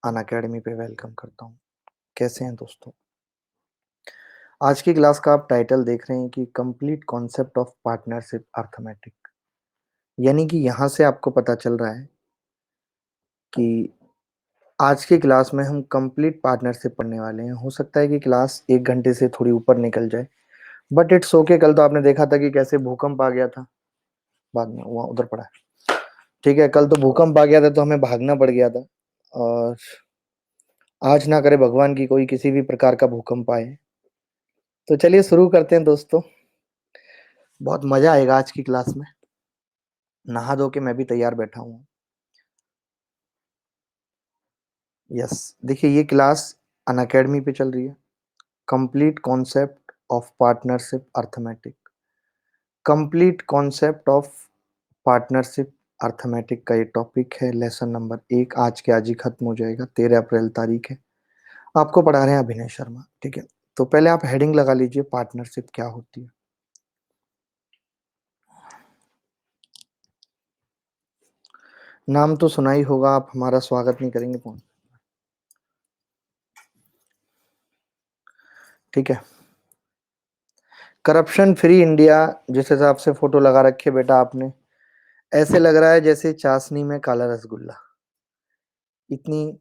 Unacademy पे welcome करता हूँ। कैसे हैं दोस्तों? आज की क्लास का आप टाइटल देख रहे हैं कि complete concept of partnership arithmetic. यानी कि यहाँ से आपको पता चल रहा है कि आज की क्लास में हम कंप्लीट पार्टनरशिप पढ़ने वाले हैं। हो सकता है कि क्लास 1 घंटे से थोड़ी ऊपर निकल जाए, बट इट्स ओके। कल तो आपने देखा था कि कैसे भूकंप आ गया था, बाद में वहाँ उधर पड़ा है। ठीक है, कल तो भूकंप आ गया था तो हमें भागना पड़ गया था, और आज ना करे भगवान की कोई किसी भी प्रकार का भूकंप आए। तो चलिए शुरू करते हैं दोस्तों। बहुत मजा आएगा आज की क्लास में। नहा धो के मैं भी तैयार बैठा हूँ। यस, देखिए ये क्लास अनअकैडमी पे चल रही है। Complete concept of partnership arithmetic. Complete concept of partnership arithmetic का ये टॉपिक है। लेसन नंबर 1 आज के आज ही खत्म हो जाएगा। 13 अप्रैल तारीख है। आपको पढ़ा रहे हैं अभिनय शर्मा। ठीक है, तो पहले आप हेडिंग लगा लीजिए, पार्टनरशिप क्या होती है। नाम तो सुना ही होगा, आप हमारा स्वागत नहीं करेंगे कौन? ठीक है, करप्शन फ्री इंडिया। जिस हिसाब से फोटो लगा रखी है बेटा आपने, ऐसे लग रहा है जैसे चाशनी में काला रसगुल्ला। इतनी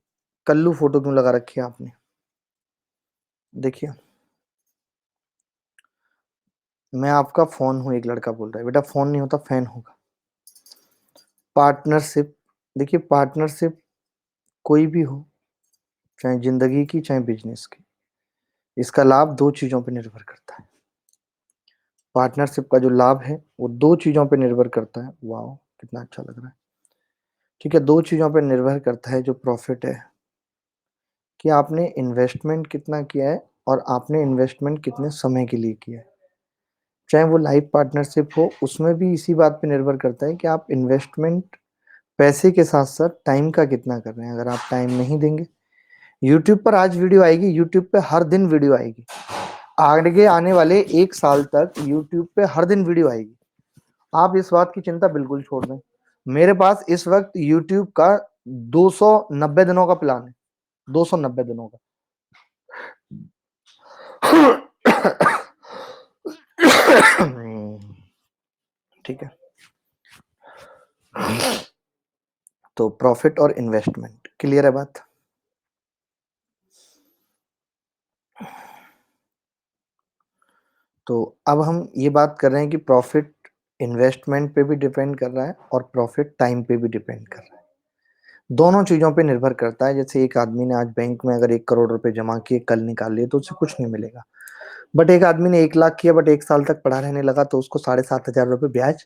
कल्लू फोटो क्यों लगा रखी है आपने? देखिए, मैं आपका फोन हूं, एक लड़का बोल रहा है। बेटा फोन नहीं होता, फैन होगा। पार्टनरशिप, देखिए पार्टनरशिप कोई भी हो, चाहे जिंदगी की चाहे बिजनेस की, इसका लाभ दो चीजों पर निर्भर करता है। पार्टनरशिप का जो लाभ है वो दो चीजों पर निर्भर करता है। वाह, कितना अच्छा लग रहा है। ठीक है, दो चीजों पर निर्भर करता है। जो प्रॉफिट है, कि आपने इन्वेस्टमेंट कितना किया है और आपने इन्वेस्टमेंट कितने समय के लिए किया है। चाहे वो लाइफ पार्टनरशिप हो, उसमें भी इसी बात पे निर्भर करता है कि आप इन्वेस्टमेंट पैसे के साथ साथ टाइम का कितना कर रहे हैं। अगर आप टाइम नहीं देंगे, यूट्यूब पर आज वीडियो आएगी, यूट्यूब पे हर दिन वीडियो आएगी। आगे आने वाले 1 साल तक यूट्यूब पे हर दिन वीडियो आएगी। आप इस बात की चिंता बिल्कुल छोड़ दें। मेरे पास इस वक्त यूट्यूब का 290 दिनों का प्लान है। 290 दिनों का। ठीक है, तो प्रॉफिट और इन्वेस्टमेंट क्लियर है बात। तो अब हम ये बात कर रहे हैं कि प्रॉफिट इन्वेस्टमेंट पे भी डिपेंड कर रहा है और प्रॉफिट टाइम पे भी डिपेंड कर रहा है। दोनों चीजों पे निर्भर करता है। जैसे एक आदमी ने आज बैंक में अगर 1 करोड़ रुपए जमा किए, कल निकाल लिए, तो उसे कुछ नहीं मिलेगा। बट एक आदमी ने 1 लाख किया, बट 1 साल तक पड़ा रहने लगा, तो उसको 7,500 रुपए ब्याज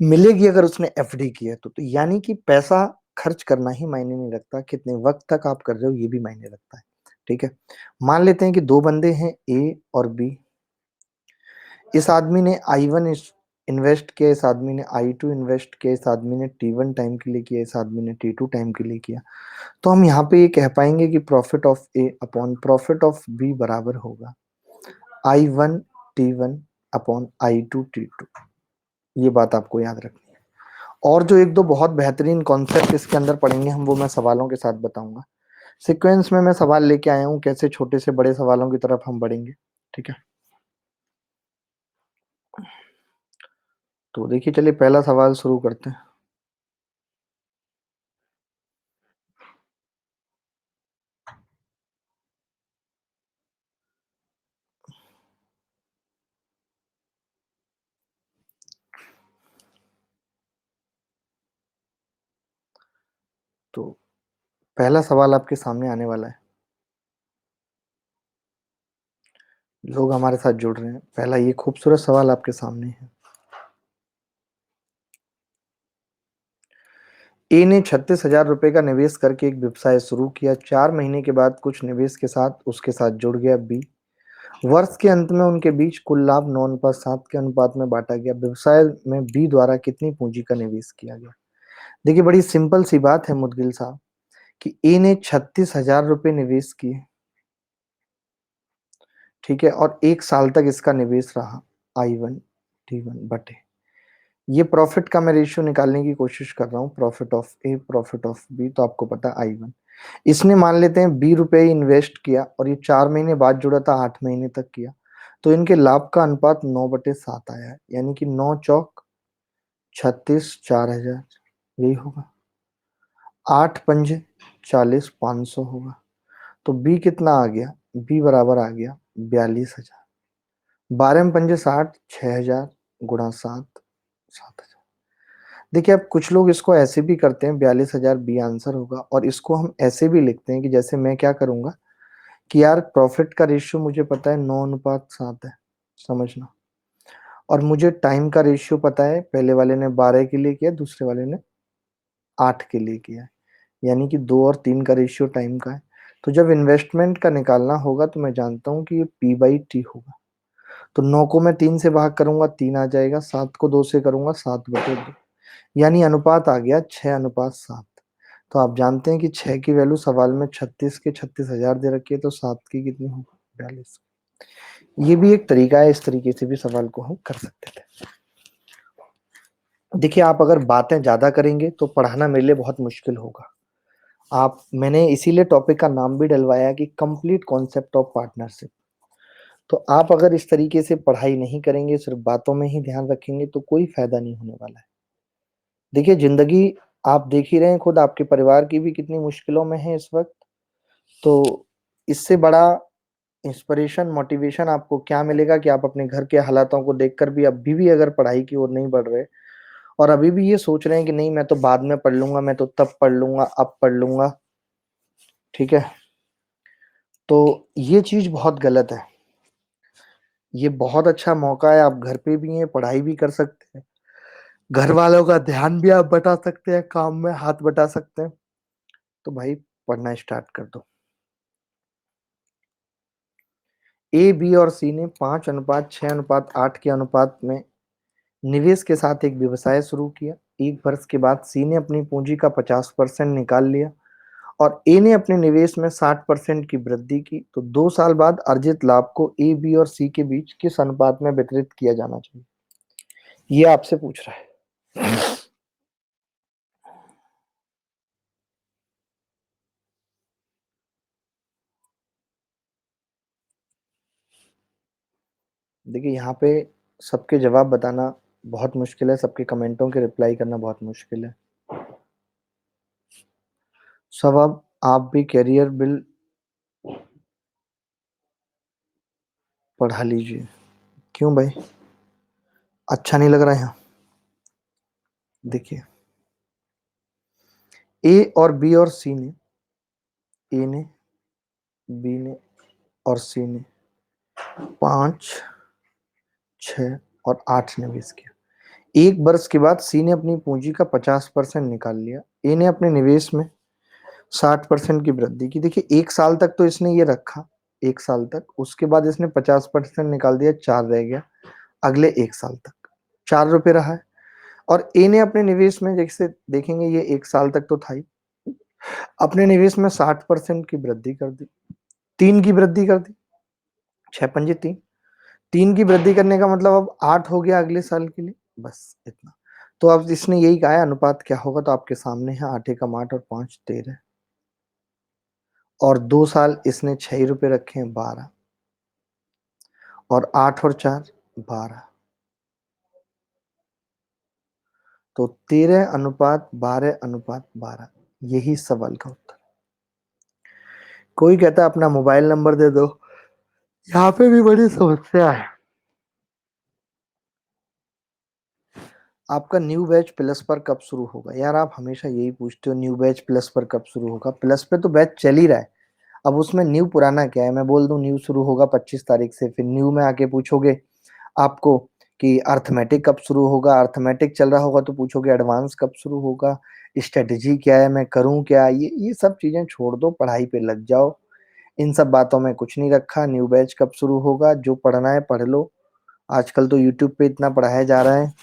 मिलेगी अगर उसने एफडी की है तो यानी कि पैसा खर्च करना ही मायने नहीं रखता, कितने वक्त तक आप कर रहे हो ये भी मायने रखता है। ठीक है, मान लेते हैं कि दो बंदे हैं, ए और बी। इस आदमी ने I1 इन्वेस्ट किया, इस आदमी ने I2 इन्वेस्ट किया, इस आदमी ने T1 टाइम के लिए किया, इस आदमी ने T2 टाइम के लिए किया। तो हम यहाँ पे ये कह पाएंगे कि profit of A upon profit of B बराबर होगा I1 T1 upon I2 T2। ये बात आपको याद रखनी है। और जो एक दो बहुत बेहतरीन कॉन्सेप्ट इसके अंदर पढ़ेंगे हम, वो मैं सवालों के साथ बताऊंगा। सीक्वेंस में मैं सवाल लेके आया हूँ, कैसे छोटे से बड़े सवालों की तरफ हम बढ़ेंगे। ठीक है, तो देखिए, चलिए पहला सवाल शुरू करते हैं। तो पहला सवाल आपके सामने आने वाला है। लोग हमारे साथ जुड़ रहे हैं। पहला ये खूबसूरत सवाल आपके सामने है। ए ने 36,000 रुपए का निवेश करके एक व्यवसाय शुरू किया। 4 महीने के बाद कुछ निवेश के साथ उसके साथ जुड़ गया बी। वर्ष के अंत में उनके बीच कुल लाभ 9:7 के अनुपात में बांटा गया। व्यवसाय में बी द्वारा कितनी पूंजी का निवेश किया गया? देखिए, बड़ी सिंपल सी बात है मुदगिल साहब, कि ए ने 36,000 रुपए निवेश किए। ठीक है, और 1 साल तक इसका निवेश रहा I1 T1 बटे, ये प्रॉफिट का मैं रेशियो निकालने की कोशिश कर रहा हूँ, profit of A profit of B. तो आपको पता है I1 इसने मान लेते हैं ₹20 इन्वेस्ट किया और ये 4 महीने बाद जुड़ा था, 8 महीने तक किया। तो इनके लाभ का अनुपात 9/7 आया है, यानी कि 9 चौक 36, 4000 यही होगा। 8 पंजे 40, 500 होगा। तो बी कितना आ गया? बी बराबर आ गया 42,000। 12 पंजे 60, 6000 गुणा 7, 7000। देखिए, अब कुछ लोग इसको ऐसे भी करते हैं, 42,000 बी आंसर होगा, और इसको हम ऐसे भी लिखते हैं कि जैसे मैं क्या करूंगा कि यार प्रॉफिट का रेशियो मुझे पता है 9:7 है, समझना। और मुझे टाइम का रेशियो पता है, पहले वाले ने 12 के लिए किया, दूसरे वाले ने 8 के लिए किया है, यानी कि 2 और 3 का रेशियो टाइम का है। तो जब इन्वेस्टमेंट का निकालना होगा तो मैं जानता हूँ कि ये P/T होगा। तो 9 को मैं 3 से भाग करूंगा, 3 आ जाएगा। 7 को 2 से करूंगा, 7/2, यानी अनुपात आ गया 6:7। तो आप जानते हैं कि 6 की वैल्यू सवाल में 36 के 36,000 दे रखी है, तो 7 की कितनी होगी? 42। ये भी एक तरीका है, इस तरीके से भी सवाल को हम कर सकते थे। देखिए, आप अगर बातें ज़्यादा करेंगे तो पढ़ाना मेरे लिए बहुत मुश्किल होगा। मैंने इसीलिए टॉपिक का नाम भी डलवाया कि कंप्लीट कॉन्सेप्ट ऑफ पार्टनरशिप। तो आप अगर इस तरीके से पढ़ाई नहीं करेंगे, सिर्फ बातों में ही ध्यान रखेंगे, तो कोई फायदा नहीं होने वाला है। देखिए, ज़िंदगी आप देख ही रहे हैं, खुद आपके परिवार की भी कितनी मुश्किलों में है इस वक़्त। तो इससे बड़ा इंस्पिरेशन, मोटिवेशन आपको क्या मिलेगा कि आप अपने घर के हालातों को देखकर भी अभी भी अगर पढ़ाई की ओर नहीं बढ़ रहे और अभी भी ये सोच रहे हैं कि नहीं, मैं तो बाद में पढ़ लूँगा, मैं तो तब पढ़ लूँगा, अब पढ़ लूँगा, ठीक है? तो ये चीज़ बहुत गलत है। ये बहुत अच्छा मौका है, आप घर पे भी हैं, पढ़ाई भी कर सकते हैं। घर वालों का ध्यान भी आप बटा सकते हैं, काम में हाथ बटा सकते हैं। तो भाई, पढ़ना स्टार्ट कर दो। ए, बी और सी ने 5:6:8 के अनुपात में निवेश के साथ एक व्यवसाय शुरू किया। 1 वर्ष के बाद सी ने अपनी पूंजी का 50% निकाल लिया और ए ने अपने निवेश में 60% की वृद्धि की। तो 2 साल बाद अर्जित लाभ को ए, बी और सी के बीच किस अनुपात में वितरित किया जाना चाहिए? ये आपसे पूछ रहा है। देखिए, यहाँ पे सबके जवाब बताना बहुत मुश्किल है, सबके कमेंटों के रिप्लाई करना बहुत मुश्किल है। सब अब आप भी कैरियर बिल पढ़ा लीजिए। क्यों भाई? अच्छा नहीं लग रहा है यहाँ? देखिए, ए और बी और सी ने, ए ने, बी ने और सी ने 5, 6 और 8 निवेश किया। 1 वर्ष के बाद सी ने अपनी पूंजी का 50% निकाल लिया। ए ने अपने निवेश में 60% की वृद्धि की। देखिए, 1 साल तक तो इसने ये रखा, 1 साल तक, उसके बाद इसने 50% निकाल दिया, 4 रह गया। अगले 1 साल तक ₹4 रहा है। और ए ने अपने निवेश में, जैसे देखेंगे, ये 1 साल तक तो था ही, अपने निवेश में 60% की वृद्धि कर दी, 3 की वृद्धि कर दी, 6 पंजे 3, 3 की वृद्धि करने का मतलब अब 8 हो गया अगले साल के लिए, बस इतना। तो अब इसने यही कहा है अनुपात क्या होगा, तो आपके सामने है, 8 एकम 8 और 5 13, और 2 साल इसने ₹6 रखे हैं, 12, और 8 और 4 12, तो 13:12:12, यही सवाल का उत्तर। कोई कहता है अपना मोबाइल नंबर दे दो, यहाँ पे भी बड़ी समस्या है। आपका न्यू बैच प्लस पर कब शुरू होगा? यार, आप हमेशा यही पूछते हो, न्यू बैच प्लस पर कब शुरू होगा? प्लस पे तो बैच चल ही रहा है। अब उसमें न्यू पुराना क्या है? मैं बोल दूं न्यू शुरू होगा 25 तारीख से, फिर न्यू में आके पूछोगे आपको कि अर्थमेटिक कब शुरू होगा, अर्थमेटिक चल रहा होगा तो पूछोगे एडवांस कब शुरू होगा, स्ट्रेटेजी क्या है, मैं करूं क्या? ये सब चीजें छोड़ दो, पढ़ाई पे लग जाओ। इन सब बातों में कुछ नहीं रखा। न्यू बैच कब शुरू होगा, जो पढ़ना है पढ़ लो। आजकल तो यूट्यूब पे इतना पढ़ाया जा रहा है,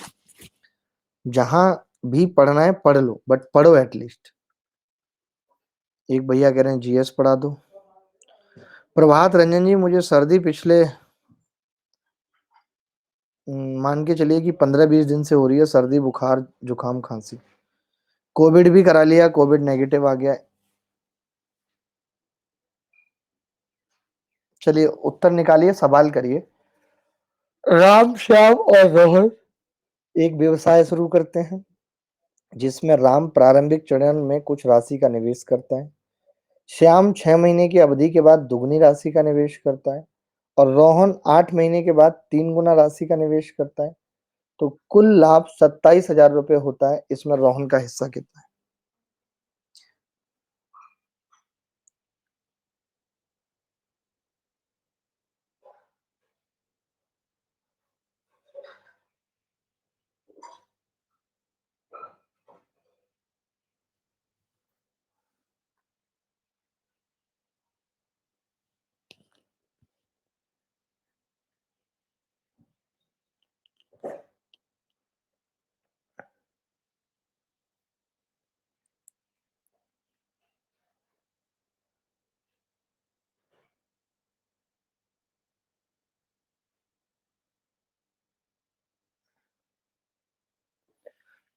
जहां भी पढ़ना है पढ़ लो, बट पढ़ो एटलीस्ट। एक भैया कह रहे हैं जीएस पढ़ा दो। प्रभात रंजन जी, मुझे सर्दी पिछले मान के चलिए कि 15-20 दिन से हो रही है, सर्दी, बुखार, जुकाम, खांसी। कोविड भी करा लिया, कोविड नेगेटिव आ गया। चलिए उत्तर निकालिए, सवाल करिए। राम, श्याम और रोहन एक व्यवसाय शुरू करते हैं जिसमें राम प्रारंभिक चरण में कुछ राशि का निवेश करता है, श्याम 6 महीने की अवधि के बाद दुगनी राशि का निवेश करता है और रोहन 8 महीने के बाद 3 गुना राशि का निवेश करता है। तो कुल लाभ 27,000 रुपये होता है। इसमें रोहन का हिस्सा कितना है?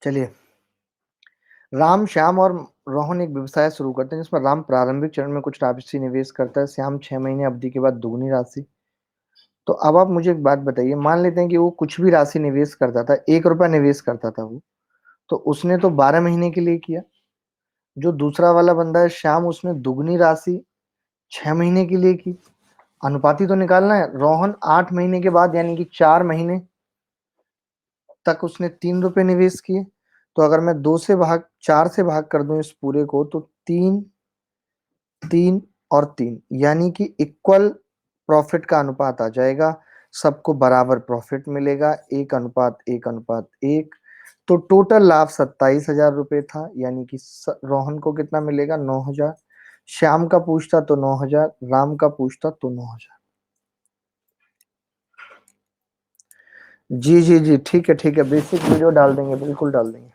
चलिए, राम, श्याम और रोहन एक व्यवसाय शुरू करते हैं जिसमें राम प्रारंभिक चरण में कुछ राशि निवेश करता है, श्याम 6 महीने अवधि के बाद दुगनी राशि। तो अब आप मुझे एक बात बताइए, मान लेते हैं कि वो कुछ भी राशि निवेश करता था, 1 रुपया निवेश करता था वो, तो उसने तो 12 महीने के लिए किया। जो दूसरा वाला बंदा है श्याम, उसने दुगनी राशि 6 महीने के लिए की। अनुपाती तो निकालना है। रोहन 8 महीने के बाद यानी कि 4 महीने तक उसने 3 रुपए निवेश किए। तो अगर मैं 4 से भाग कर दूं इस पूरे को, तो 3, 3 और 3 यानी कि इक्वल प्रॉफिट का अनुपात आ जाएगा। सबको बराबर प्रॉफिट मिलेगा, 1:1:1। तो टोटल लाभ 27,000 रुपये था, यानी कि रोहन को कितना मिलेगा? 9,000। श्याम का पूछता तो 9,000, राम का पूछता तो 9,000। जी जी जी, ठीक है ठीक है, बेसिक वीडियो डाल देंगे, बिल्कुल डाल देंगे।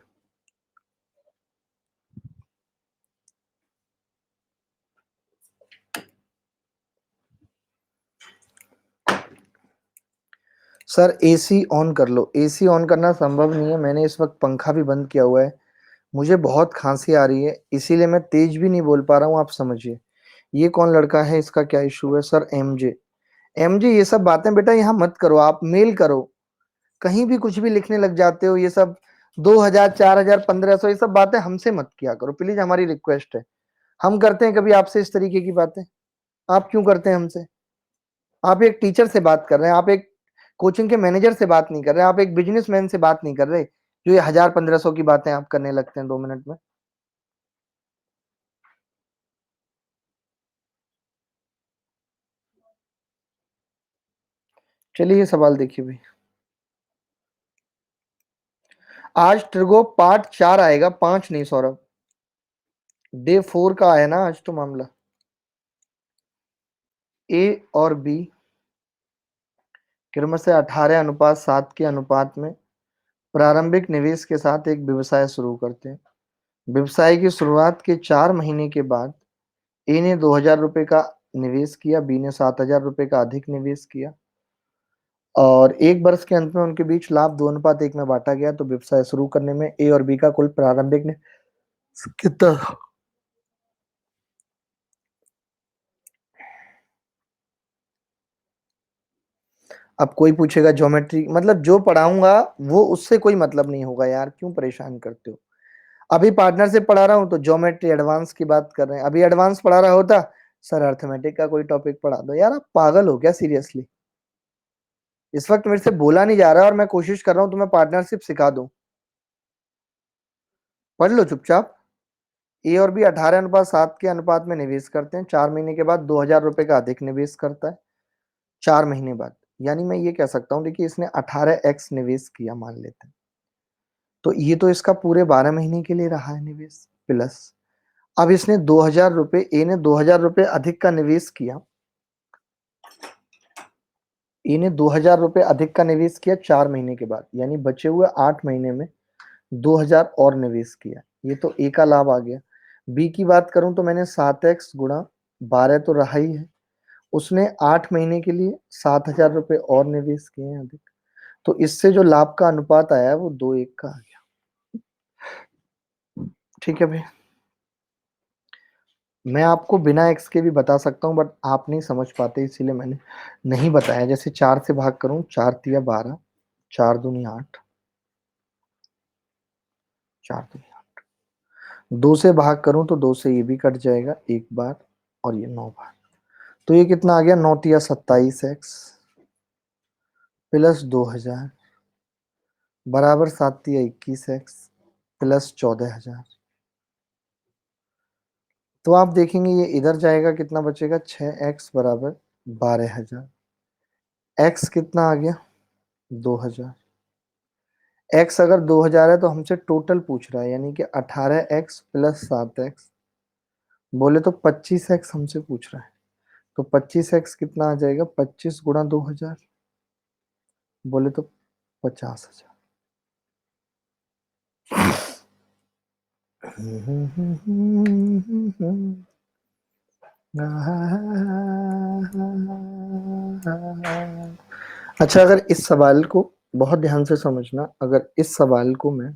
सर एसी ऑन कर लो। एसी ऑन करना संभव नहीं है, मैंने इस वक्त पंखा भी बंद किया हुआ है। मुझे बहुत खांसी आ रही है, इसीलिए मैं तेज भी नहीं बोल पा रहा हूँ, आप समझिए। ये कौन लड़का है, इसका क्या इशू है? Sir MJ. एमजे, ये सब बातें बेटा यहाँ मत करो, आप मेल करो। कहीं भी कुछ भी लिखने लग जाते हो, ये सब 2,000, 4,000, 1,500, ये सब बातें हमसे मत किया करो प्लीज, हमारी रिक्वेस्ट है। हम करते हैं कभी आपसे इस तरीके की बातें? आप क्यों करते हैं हमसे? आप एक टीचर से बात कर रहे हैं, आप एक कोचिंग के मैनेजर से बात नहीं कर रहे, आप एक बिजनेसमैन से बात नहीं कर रहे, जो ये 1,000, 1,500 की बातें आप करने लगते हैं 2 मिनट में। चलिए ये सवाल देखिए भाई। आज ट्रिगो पार्ट 4 आएगा, 5 नहीं सौरभ, डे 4 का है ना आज तो मामला। ए और बी क्रमशः 18:7 के अनुपात में प्रारंभिक निवेश के साथ एक व्यवसाय शुरू करते हैं। व्यवसाय की शुरुआत के 4 महीने के बाद ए ने 2,000 रुपये का निवेश किया, बी ने 7,000 रुपये का अधिक निवेश किया और 1 वर्ष के अंत में उनके बीच लाभ 2:1 में बांटा गया। तो व्यवसाय शुरू करने में ए और बी का कुल प्रारंभिक निवेश कितना था? अब कोई पूछेगा ज्योमेट्री, मतलब जो पढ़ाऊंगा वो उससे कोई मतलब नहीं होगा यार, क्यों परेशान करते हो? अभी पार्टनरशिप पढ़ा रहा हूँ तो ज्योमेट्री एडवांस की बात कर रहे हैं, अभी एडवांस पढ़ा रहा होता सर अर्थमेटिक का कोई टॉपिक पढ़ा दो। यार आप पागल हो क्या सीरियसली? इस वक्त मेरे से बोला नहीं जा रहा और मैं कोशिश कर रहा हूँ तुम्हें पार्टनरशिप सिखा दूं। पढ़ लो चुपचाप। ए और बी 18:7 के अनुपात में निवेश करते हैं, 4 महीने के बाद 2,000 रुपये का अधिक निवेश करता है, 4 महीने बाद। यानी मैं ये कह सकता हूँ, देखिए इसने 18x निवेश किया मान लेते हैं, तो ये तो इसका पूरे 12 महीने के लिए रहा है निवेश प्लस। अब इसने 2,000 रुपये, ए ने 2,000 रुपये अधिक का निवेश किया, ए ने 2,000 रुपये अधिक का निवेश किया 4 महीने के बाद, यानी बचे हुए 8 महीने में 2,000 और निवेश किया। ये तो ए का लाभ आ गया। बी की बात करूं तो मैंने 7x गुणा 12 तो रहा ही है, उसने 8 महीने के लिए 7,000 रुपये और निवेश किए हैं अधिक। तो इससे जो लाभ का अनुपात आया है वो 2:1 का आ गया। ठीक है भाई। मैं आपको बिना एक्स के भी बता सकता हूँ, बट आप नहीं समझ पाते, इसीलिए मैंने नहीं बताया। जैसे 4 से भाग करूँ, 4 तिया 12, 4 दूनी 8, 4 दूनी 8। 2 से भाग करूँ तो 2 से ये भी कट जाएगा एक बार, और ये 9 बार। तो ये कितना आ गया, 9 तिया 27 एक्स प्लस 2000 बराबर 7 तिया 21 एक्स प्लस 14,000। तो आप देखेंगे ये इधर जाएगा, कितना बचेगा, 6x बराबर 12,000। x कितना आ गया, 2000। x अगर 2000 है तो हमसे टोटल पूछ रहा है, यानी कि 18x प्लस 7x, बोले तो 25x हमसे पूछ रहा है। तो 25x कितना आ जाएगा, 25 गुणा 2000, बोले तो 50,000। अच्छा, अगर इस सवाल को बहुत ध्यान से समझना, अगर इस सवाल को मैं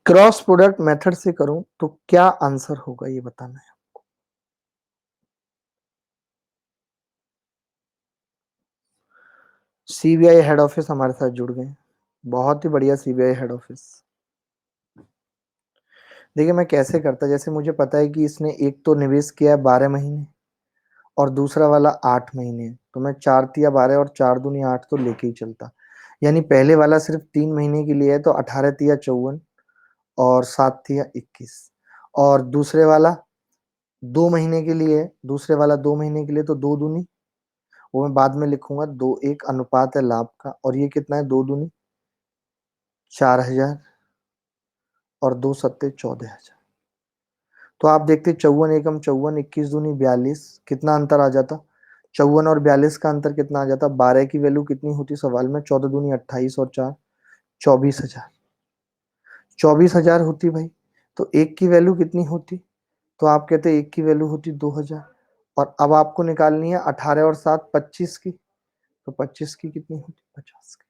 क्रॉस प्रोडक्ट मेथड से करूं तो क्या आंसर होगा, ये बताना है। सीबीआई हेड ऑफिस हमारे साथ जुड़ गए, बहुत ही बढ़िया। सीबीआई हेड ऑफिस, देखिए मैं कैसे करता, जैसे मुझे पता है कि इसने एक तो निवेश किया है 12 महीने और दूसरा वाला 8 महीने, तो मैं 4 तिया 12 और 4 दूनी 8 तो लेके ही चलता। यानी पहले वाला सिर्फ 3 महीने के लिए है, तो 18 तिया 54 और 7 तिया 21। और दूसरे वाला 2 महीने के लिए है, दूसरे वाला 2 महीने के लिए, तो 2 दूनी, वो मैं बाद में लिखूंगा, 2:1 अनुपात है लाभ का। और ये कितना है, 2 दूनी 4000 और 2 सत्ते 14,000। तो आप देखते 54 एकम 54, 21 दूनी 42, कितना अंतर आ जाता, 54 और 42 का अंतर कितना आ जाता, 12 की वैल्यू कितनी होती सवाल में, 14 दूनी 28 और 4 24,000। 24,000 होती भाई। तो एक की वैल्यू कितनी होती, तो आप कहते एक की वैल्यू होती 2000। और अब आपको निकालनी है 18 और 7 25 की, तो 25 की कितनी होती, 50 की।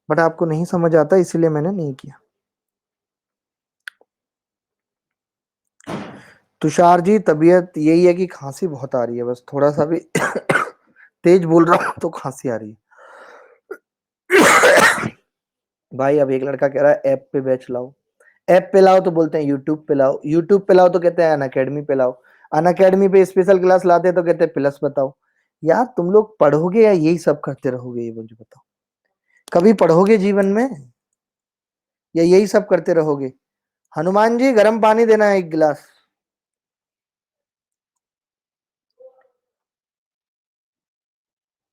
बट आपको नहीं समझ आता, इसीलिए मैंने नहीं किया। तुषार जी, तबीयत यही है कि खांसी बहुत आ रही है, बस थोड़ा सा भी तेज बोल रहा हूँ तो खांसी आ रही है। भाई अब एक लड़का कह रहा है ऐप पे बैच लाओ, ऐप पे लाओ तो बोलते हैं यूट्यूब पे लाओ, यूट्यूब पे लाओ तो कहते हैं अनअकैडमी पे लाओ, अनअकैडमी पे स्पेशल क्लास लाते हैं तो कहते हैं प्लस बताओ। यार तुम लोग पढ़ोगे या यही सब करते रहोगे, ये मुझे बताओ। कभी पढ़ोगे जीवन में या यही सब करते रहोगे। हनुमान जी, गर्म पानी देना है 1 गिलास।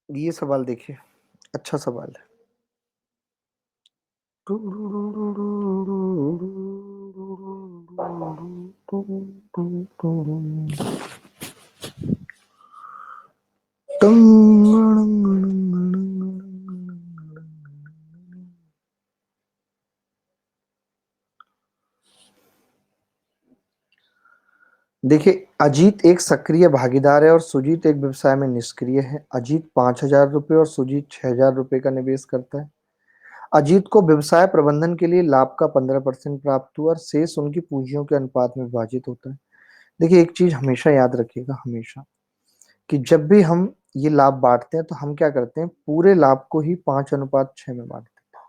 ये सवाल देखिए, अच्छा सवाल है। देखिए, अजीत एक सक्रिय भागीदार है और सुजीत एक व्यवसाय में निष्क्रिय है। अजीत 5,000 रुपये और सुजीत 6,000 रुपये का निवेश करता है। अजीत को व्यवसाय प्रबंधन के लिए लाभ का 15% प्राप्त हुआ और शेष उनकी पूंजियों के अनुपात में विभाजित होता है। देखिए एक चीज हमेशा याद रखिएगा, हमेशा, कि जब भी हम ये लाभ बांटते हैं तो हम क्या करते हैं, पूरे लाभ को ही 5:6 में बांटते हैं।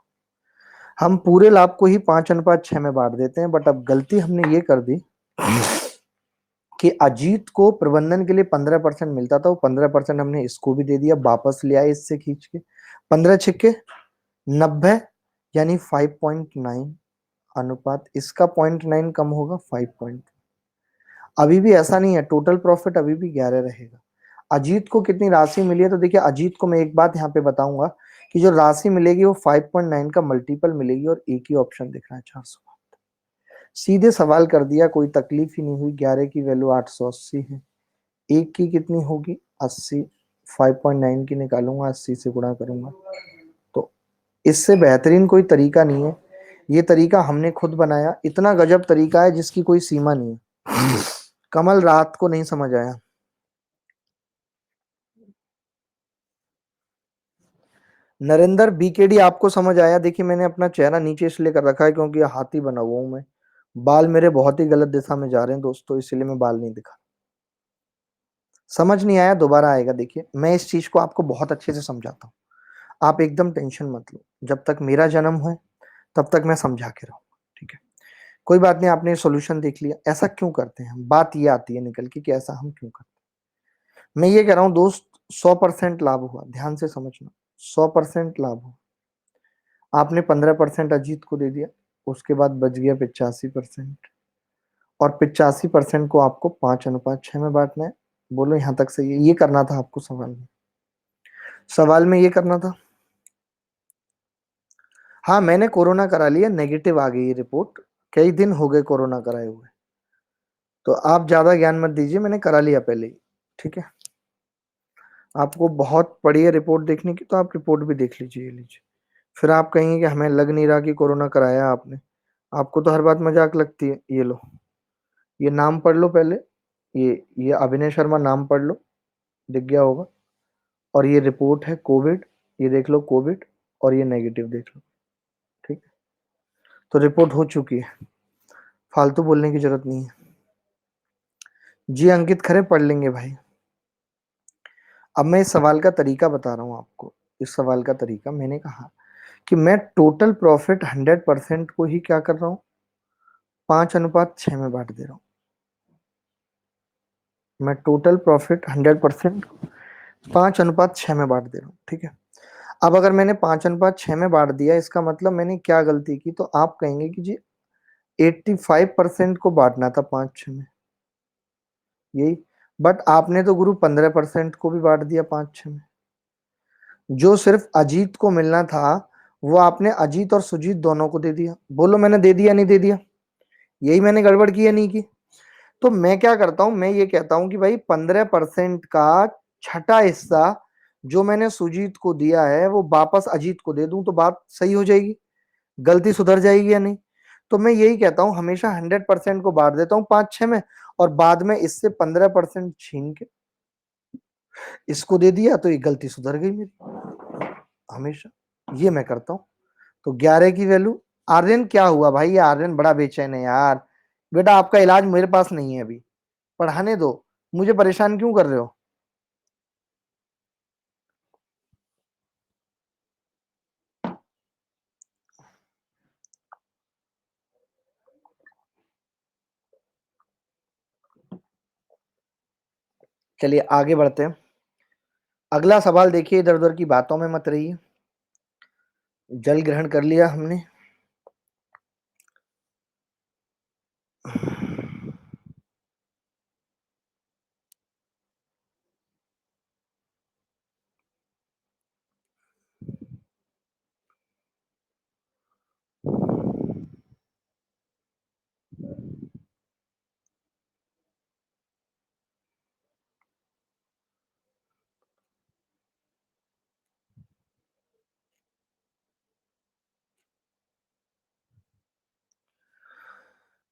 हम पूरे लाभ को ही 5:6 में बांट देते हैं, बट अब गलती हमने ये कर दी कि अजीत को प्रबंधन के लिए 15% मिलता था, वो 15% हमने इसको भी दे दिया, वापस ले आए इससे खींच के, 15×6 = 90, यानी 5.9 अनुपात, इसका 0.9 कम होगा 5. अभी भी ऐसा नहीं है, टोटल प्रॉफिट अभी भी 11 रहेगा। अजीत को कितनी राशि मिली है, तो देखिए अजीत को मैं एक बात यहाँ पे बताऊंगा कि जो राशि मिलेगी वो 5.9 का मल्टीपल मिलेगी, और एक ही ऑप्शन दिख रहा है 400। सीधे सवाल कर दिया, कोई तकलीफ ही नहीं हुई। 11 की वैल्यू 880 है, एक की कितनी होगी, 80, 5.9 की निकालूंगा, 80 से गुणा करूंगा। तो इससे बेहतरीन कोई तरीका नहीं है, ये तरीका हमने खुद बनाया, इतना गजब तरीका है जिसकी कोई सीमा नहीं है। कमल रात को नहीं समझ आया। नरेंद्र बीकेडी आपको समझ आया। देखिए मैंने अपना चेहरा नीचे इसलिए कर रखा है क्योंकि हाथी बना हुआ हूं मैं, बाल मेरे बहुत ही गलत दिशा में जा रहे हैं दोस्तों, इसीलिए मैं बाल नहीं दिखा। समझ नहीं आया, दोबारा आएगा। देखिए, मैं इस चीज को आपको बहुत अच्छे से समझाता हूँ, आप एकदम टेंशन मत लो। जब तक मेरा जन्म है तब तक मैं समझा के रहूंगा, ठीक है? कोई बात नहीं, आपने सॉल्यूशन देख लिया। ऐसा क्यों करते हैं हम, बात ये आती है निकल के कि ऐसा हम क्यों करते हैं। मैं ये कह रहा हूँ दोस्त, 100% लाभ हुआ, ध्यान से समझना। 100% लाभ हुआ, आपने 15% अजीत को दे दिया, उसके बाद बच गया 85%, और 85% को आपको 5:6 में बांटना है। बोलो यहाँ तक सही है? ये करना था आपको सवाल में, सवाल में ये करना था। हाँ, मैंने कोरोना करा लिया, नेगेटिव आ गई ये रिपोर्ट, कई दिन हो गए कोरोना कराए हुए। तो आप ज्यादा ज्ञान मत दीजिए, मैंने करा लिया पहले ही, ठीक है? आपको बहुत पड़ी है रिपोर्ट देखने की, तो आप रिपोर्ट भी देख लीजिए, ये लीजिए। फिर आप कहेंगे कि हमें लग नहीं रहा कि कोरोना कराया आपने। आपको तो हर बात मजाक लगती है। ये लो, ये नाम पढ़ लो पहले, ये अभिनय शर्मा नाम पढ़ लो, दिख गया होगा। और ये रिपोर्ट है कोविड, ये देख लो कोविड, और ये नेगेटिव देख लो, ठीक है? तो रिपोर्ट हो चुकी है, फालतू बोलने की जरूरत नहीं है। जी अंकित खरे, पढ़ लेंगे भाई। अब मैं इस सवाल का तरीका बता रहा हूँ आपको। इस सवाल का तरीका, मैंने कहा कि मैं टोटल प्रॉफिट 100% को ही क्या कर रहा हूँ, 5:6 में बांट दे रहा हूँ। मैं टोटल प्रॉफिट 100% 5:6 में बांट दे रहा हूँ, ठीक है? अब अगर मैंने 5:6 में बांट दिया, इसका मतलब मैंने क्या गलती की, तो आप कहेंगे कि जी 85% को बांटना था 5:6 में, यही। बट आपने तो गुरु 15% को भी बांट दिया 5:6 में। जो सिर्फ अजीत को मिलना था, वो आपने अजीत और सुजीत दोनों को दे दिया। बोलो मैंने दे दिया नहीं दे दिया? यही मैंने गड़बड़ की या नहीं की? तो मैं क्या करता हूं, मैं ये कहता हूं कि भाई 15% का छठा हिस्सा जो मैंने सुजीत को दिया है, वो वापस अजीत को दे दूं, तो बात सही हो जाएगी, गलती सुधर जाएगी या नहीं? तो मैं यही कहता हूं, हमेशा 100% को बांट देता हूं 5:6 में, और बाद में इससे 15% छीन के इसको दे दिया, तो ये गलती सुधर गई मेरी। हमेशा ये मैं करता हूँ। तो 11 की वैल्यू, आर्यन क्या हुआ भाई? ये आर्यन बड़ा बेचैन है यार। बेटा आपका इलाज मेरे पास नहीं है अभी, पढ़ाने दो, मुझे परेशान क्यों कर रहे हो? चलिए आगे बढ़ते हैं। अगला सवाल देखिए, इधर उधर की बातों में मत रहिए। जल ग्रहण कर लिया हमने।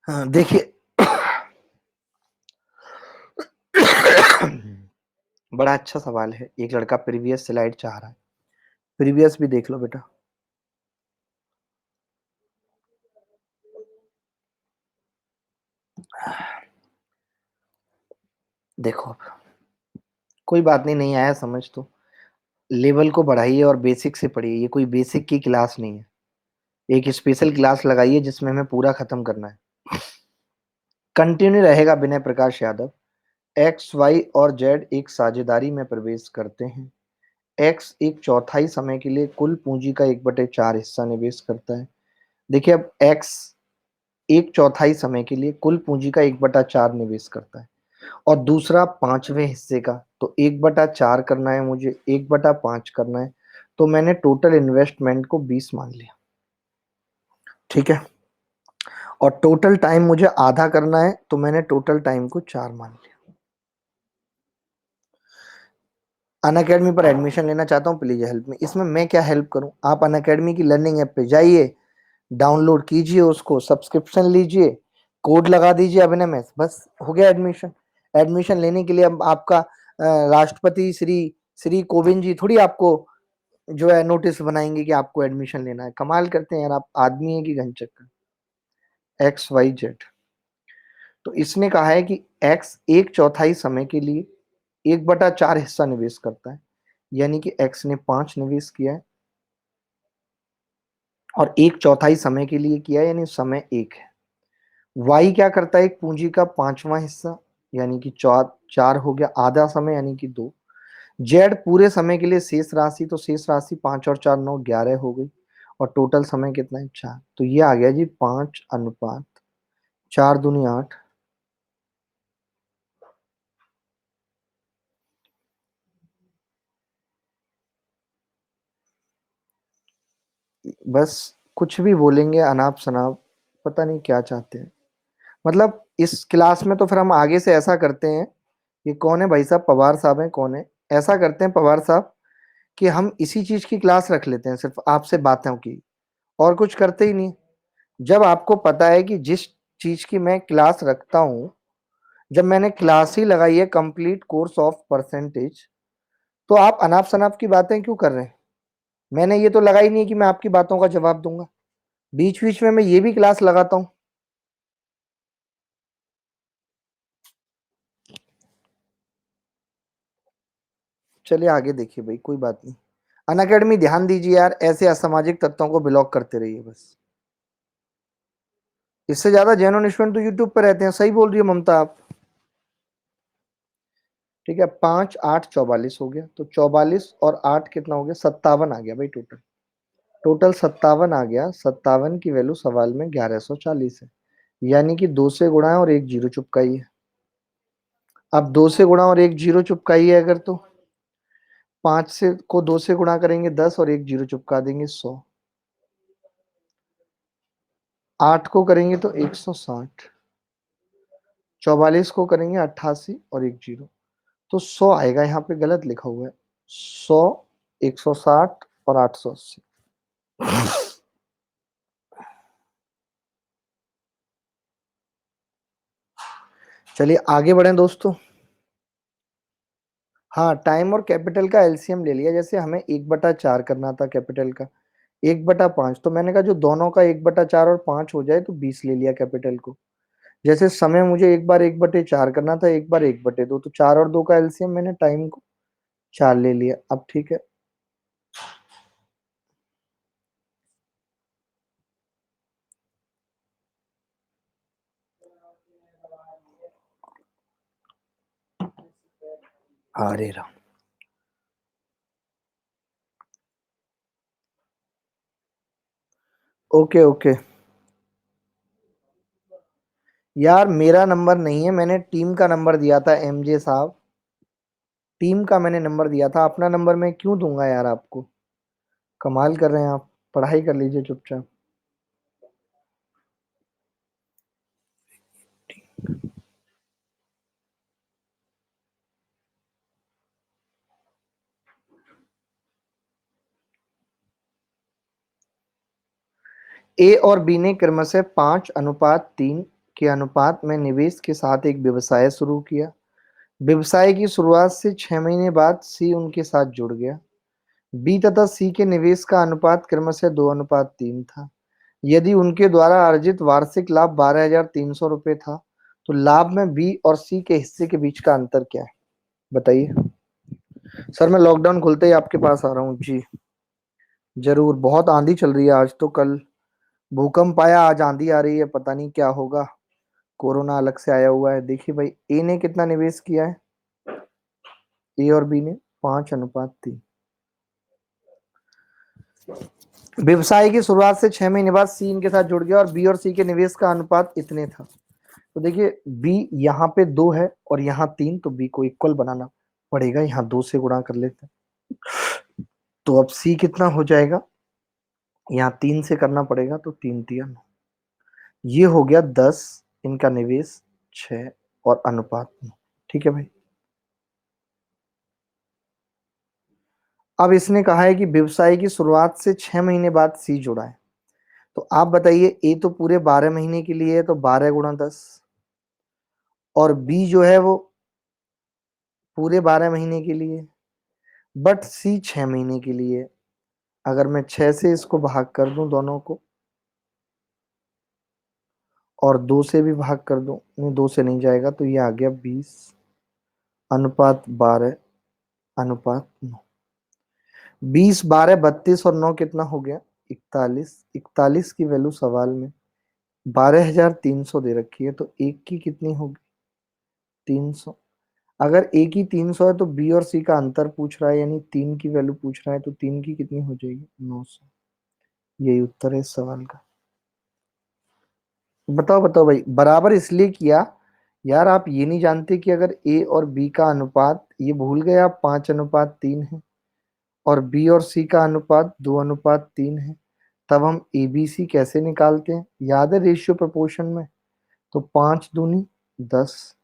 हाँ देखिए, बड़ा अच्छा सवाल है। एक लड़का प्रीवियस स्लाइड चाह रहा है, प्रीवियस भी देख लो बेटा। देखो, कोई बात नहीं, नहीं आया समझ तो लेवल को बढ़ाइए और बेसिक से पढ़िए। ये कोई बेसिक की क्लास नहीं है, एक स्पेशल क्लास लगाइए जिसमें हमें पूरा खत्म करना है। कंटिन्यू रहेगा विनय प्रकाश यादव। एक्स वाई और जेड एक साझेदारी में प्रवेश करते हैं। एक्स एक चौथाई समय के लिए कुल पूंजी का 1/4 हिस्सा निवेश करता है। देखिए, अब एक्स एक चौथाई समय के लिए कुल पूंजी का 1/4 निवेश करता है, और दूसरा 5वें हिस्से का, तो 1/4 करना है मुझे, 1/5 करना है। तो मैंने टोटल इन्वेस्टमेंट को 20 मान लिया, ठीक है? और टोटल टाइम मुझे आधा करना है, तो मैंने टोटल टाइम को 4 मान लिया। अनअकैडमी पर एडमिशन लेना चाहता हूँ, प्लीज हेल्प मी। इसमें मैं क्या हेल्प करूँ? आप अनअकैडमी की लर्निंग ऐप पे जाइए, डाउनलोड कीजिए उसको, सब्सक्रिप्शन लीजिए, कोड लगा दीजिए अभिनय में, बस हो गया एडमिशन। एडमिशन लेने के लिए अब आपका राष्ट्रपति श्री श्री कोविंद जी थोड़ी आपको जो है नोटिस बनाएंगे कि आपको एडमिशन लेना है। कमाल करते हैं यार आप, आदमी है कि घन चक्कर। X Y Z. तो इसने कहा है कि एक्स एक चौथाई समय के लिए 1/4 हिस्सा निवेश करता है, यानी कि एक्स ने 5 निवेश किया है और एक चौथाई समय के लिए किया है, यानी समय 1 है। वाई क्या करता है, एक पूंजी का 5वां हिस्सा, यानी कि 4 हो गया, आधा समय यानी कि 2। जेड पूरे समय के लिए शेष राशि, तो शेष राशि 5 और 4 9 11 हो गई, और टोटल समय कितना है 4। तो ये आ गया जी 5:4 दूनी 8। बस कुछ भी बोलेंगे अनाप शनाप, पता नहीं क्या चाहते हैं। मतलब इस क्लास में तो फिर हम आगे से ऐसा करते हैं, ये कौन है भाई साहब, पवार साहब हैं, कौन है, ऐसा करते हैं पवार साहब कि हम इसी चीज की क्लास रख लेते हैं, सिर्फ आपसे बातों की, और कुछ करते ही नहीं। जब आपको पता है कि जिस चीज की मैं क्लास रखता हूं, जब मैंने क्लास ही लगाई है कंप्लीट कोर्स ऑफ परसेंटेज, तो आप अनाप शनाप की बातें क्यों कर रहे हैं? मैंने ये तो लगाई नहीं है कि मैं आपकी बातों का जवाब दूंगा, बीच बीच में मैं ये भी क्लास लगाता हूं। चलिए आगे देखिए भाई, कोई बात नहीं। अनअकैडमी ध्यान दीजिए यार, ऐसे असामाजिक तत्वों को ब्लॉक करते रहिए बस। इससे ज्यादा जेन्युइन स्टूडेंट तो यूट्यूब पे रहते हैं, सही बोल रही है ममता आप। ठीक है, 5 8 44 हो गया, तो 44 और 8 कितना हो गया, 57 आ गया भाई टोटल। टोटल 57 आ गया, 57 की वैल्यू सवाल में 1140 है, यानी कि 2 से गुणा है और एक जीरो चुपकाई है। अब 2 से गुणा और एक जीरो चुपकाई है अगर, तो 5 से को 2 से गुणा करेंगे 10 और एक जीरो चुपका देंगे 100। 8 को करेंगे तो 160, 44 को करेंगे 88 और एक जीरो, तो 100 आएगा। यहाँ पे गलत लिखा हुआ है, 100, 160 और 880। चलिए आगे बढ़े दोस्तों। हाँ, टाइम और कैपिटल का एलसीएम ले लिया। जैसे हमें 1/4 करना था कैपिटल का, 1/5, तो मैंने कहा जो दोनों का 1/4 और 5 हो जाए तो 20 ले लिया कैपिटल को। जैसे समय मुझे एक बार 1/4 करना था, एक बार 1/2, तो 4 और 2 का एलसीएम मैंने टाइम को 4 ले लिया। अब ठीक है, अरे राम, ओके ओके। यार मेरा नंबर नहीं है, मैंने टीम का नंबर दिया था एमजे साहब, टीम का मैंने नंबर दिया था, अपना नंबर मैं क्यों दूंगा यार आपको? कमाल कर रहे हैं आप, पढ़ाई कर लीजिए चुपचाप। ए और बी ने क्रमशः 5:3 के अनुपात में निवेश के साथ एक व्यवसाय शुरू किया। व्यवसाय की शुरुआत से 6 महीने बाद सी उनके साथ जुड़ गया। बी तथा सी के निवेश का अनुपात क्रमशः 2:3 था। यदि उनके द्वारा अर्जित वार्षिक लाभ 12,300 रुपये था, तो लाभ में बी और सी के हिस्से के बीच का अंतर क्या है, बताइए। सर मैं लॉकडाउन खुलते ही आपके पास आ रहा हूँ जी। जरूर, बहुत आंधी चल रही है आज तो, कल भूकंप आया, आज आंधी आ रही है, पता नहीं क्या होगा। कोरोना अलग से आया हुआ है। देखिए भाई, ए ने कितना निवेश किया है, ए और बी ने 5:3। व्यवसाय की शुरुआत से 6 महीने बाद सी इनके साथ जुड़ गया और बी और सी के निवेश का अनुपात इतने था। तो देखिए, बी यहाँ पे 2 है और यहाँ 3, तो बी को इक्वल बनाना पड़ेगा, यहाँ 2 से गुणा कर लेते हैं। तो अब सी कितना हो जाएगा, यहाँ 3 से करना पड़ेगा, तो 3 3 ये हो गया 10, इनका निवेश 6 और अनुपात 9। ठीक है भाई। अब इसने कहा है कि व्यवसाय की शुरुआत से 6 महीने बाद सी जुड़ा है। तो आप बताइए, ए तो पूरे 12 महीने के लिए है, तो 12 × 10, और बी जो है वो पूरे 12 महीने के लिए, बट सी 6 महीने के लिए। अगर मैं 6 से इसको भाग कर दूं दोनों को, और 2 से भी भाग कर दो, नहीं 2 से नहीं जाएगा, तो ये आ गया 20:12 अनुपात 9। 20, 12, 32 और 9 कितना हो गया? 41। 41 की वैल्यू सवाल में 12,300 दे रखी है, तो एक की कितनी होगी? 300। अगर ए की 300 है तो बी और सी का अंतर पूछ रहा है, यानी 3 की वैल्यू पूछ रहा है, तो 3 की कितनी हो जाएगी? 900। यही उत्तर है इस सवाल का। बताओ बताओ भाई, बराबर इसलिए किया यार, आप ये नहीं जानते कि अगर ए और बी का अनुपात, ये भूल गए आप, 5:3 है, और बी और सी का अनुपात 2:3 है, तब हम ए बी सी कैसे निकालते हैं? याद है रेशियो प्रोपोर्शन में? तो 5 दूनी 10,